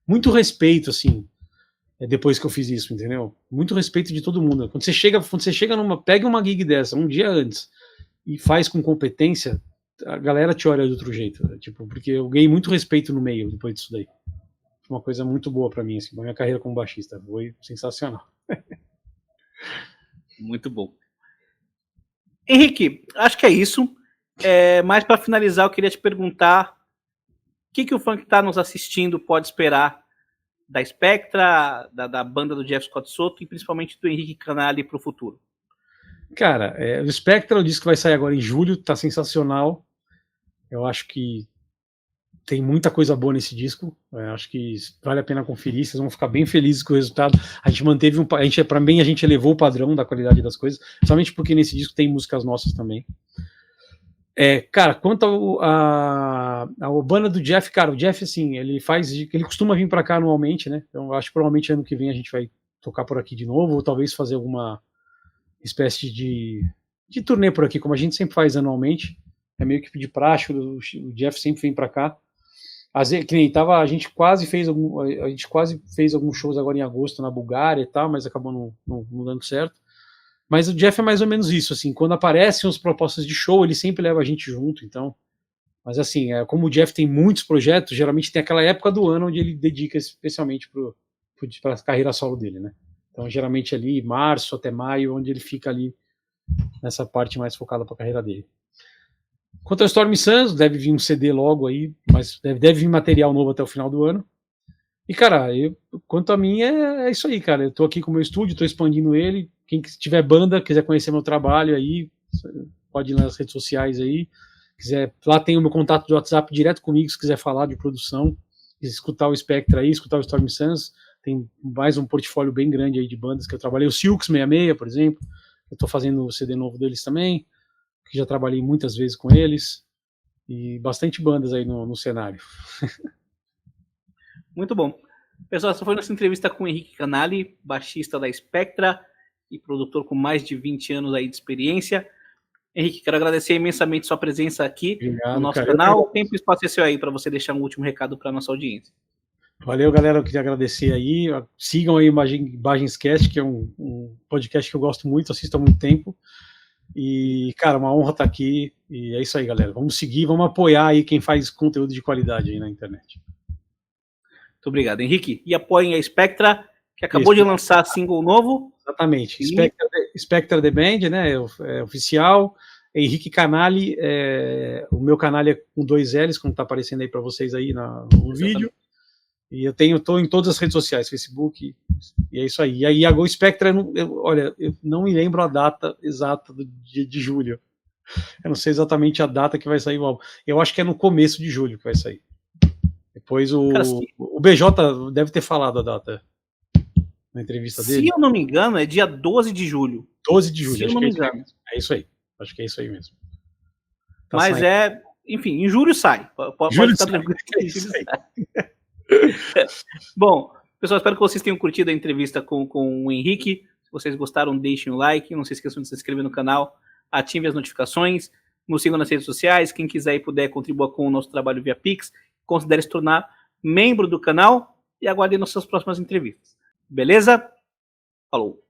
muito respeito, assim, depois que eu fiz isso, entendeu? Muito respeito de todo mundo. Quando você chega pega uma gig dessa, um dia antes, e faz com competência, a galera te olha de outro jeito, né? Tipo, porque eu ganhei muito respeito no meio depois disso daí. Uma coisa muito boa pra mim, assim, pra minha carreira como baixista. Foi sensacional. Muito bom. Henrique, acho que é isso. Mas para finalizar, eu queria te perguntar o que o fã que está nos assistindo pode esperar da Spectra, da banda do Jeff Scott Soto e principalmente do Henrique Canali para o futuro. Cara, o Spectra, o disco vai sair agora em julho, tá sensacional. Eu acho que tem muita coisa boa nesse disco. Acho que vale a pena conferir. Vocês vão ficar bem felizes com o resultado. A gente manteve a gente elevou o padrão da qualidade das coisas, somente porque nesse disco tem músicas nossas também. Cara, quanto a banda do Jeff, cara, o Jeff, assim, ele costuma vir para cá anualmente, né? Então eu acho que provavelmente ano que vem a gente vai tocar por aqui de novo, ou talvez fazer alguma espécie de turnê por aqui, como a gente sempre faz anualmente. É meio que de praxe, o Jeff sempre vem para cá. Às vezes, que nem tava, a gente quase fez alguns shows agora em agosto na Bulgária e tal, mas acabou não dando certo. Mas o Jeff é mais ou menos isso, assim, quando aparecem as propostas de show, ele sempre leva a gente junto, então. Mas assim, como o Jeff tem muitos projetos, geralmente tem aquela época do ano onde ele dedica especialmente para a carreira solo dele, né? Então, geralmente ali, março até maio, onde ele fica ali nessa parte mais focada para a carreira dele. Quanto ao Stormy Suns, deve vir um CD logo aí, mas deve vir material novo até o final do ano. E, cara, quanto a mim, é isso aí, cara. Eu tô aqui com o meu estúdio, tô expandindo ele. Quem tiver banda, quiser conhecer meu trabalho aí, pode ir nas redes sociais aí. Lá tem o meu contato de WhatsApp direto comigo, se quiser falar de produção, escutar o Spectra aí, escutar o Stormy Suns. Tem mais um portfólio bem grande aí de bandas que eu trabalhei. O Silks 66, por exemplo. Eu tô fazendo o CD novo deles também, que já trabalhei muitas vezes com eles. E bastante bandas aí no cenário. Muito bom. Pessoal, essa foi nossa entrevista com o Henrique Canali, baixista da Spectra e produtor com mais de 20 anos aí de experiência. Henrique, quero agradecer imensamente sua presença aqui no nosso canal. O tempo e espaço é seu aí para você deixar um último recado para a nossa audiência. Valeu, galera. Eu queria agradecer aí. Sigam aí o Imaginscast, que é um podcast que eu gosto muito, assisto há muito tempo. E, cara, uma honra estar aqui. E é isso aí, galera. Vamos seguir, vamos apoiar aí quem faz conteúdo de qualidade aí na internet. Muito obrigado, Henrique. E apoiem a Spectra, que acabou de lançar single novo. Exatamente. Spectra The Band, né? É oficial. Henrique Canali, o meu canal é com 2 L's, como está aparecendo aí para vocês aí no vídeo. E eu estou em todas as redes sociais, Facebook, e é isso aí. E aí a Go Spectra, olha, eu não me lembro a data exata de julho. Eu não sei exatamente a data que vai sair o álbum. Eu acho que é no começo de julho que vai sair. Depois o BJ deve ter falado a data na entrevista dele. Se eu não me engano, é dia 12 de julho. 12 de julho, se eu não me engano. É isso aí. Acho que é isso aí mesmo. Tá. Mas saindo. Enfim, em julho sai. Pode ficar tranquilo. Bom, pessoal, espero que vocês tenham curtido a entrevista com o Henrique. Se vocês gostaram, deixem o like. Não se esqueçam de se inscrever no canal. Ative as notificações. Nos sigam nas redes sociais. Quem quiser e puder contribuir com o nosso trabalho via Pix, considere se tornar membro do canal e aguardem nossas próximas entrevistas. Beleza? Falou!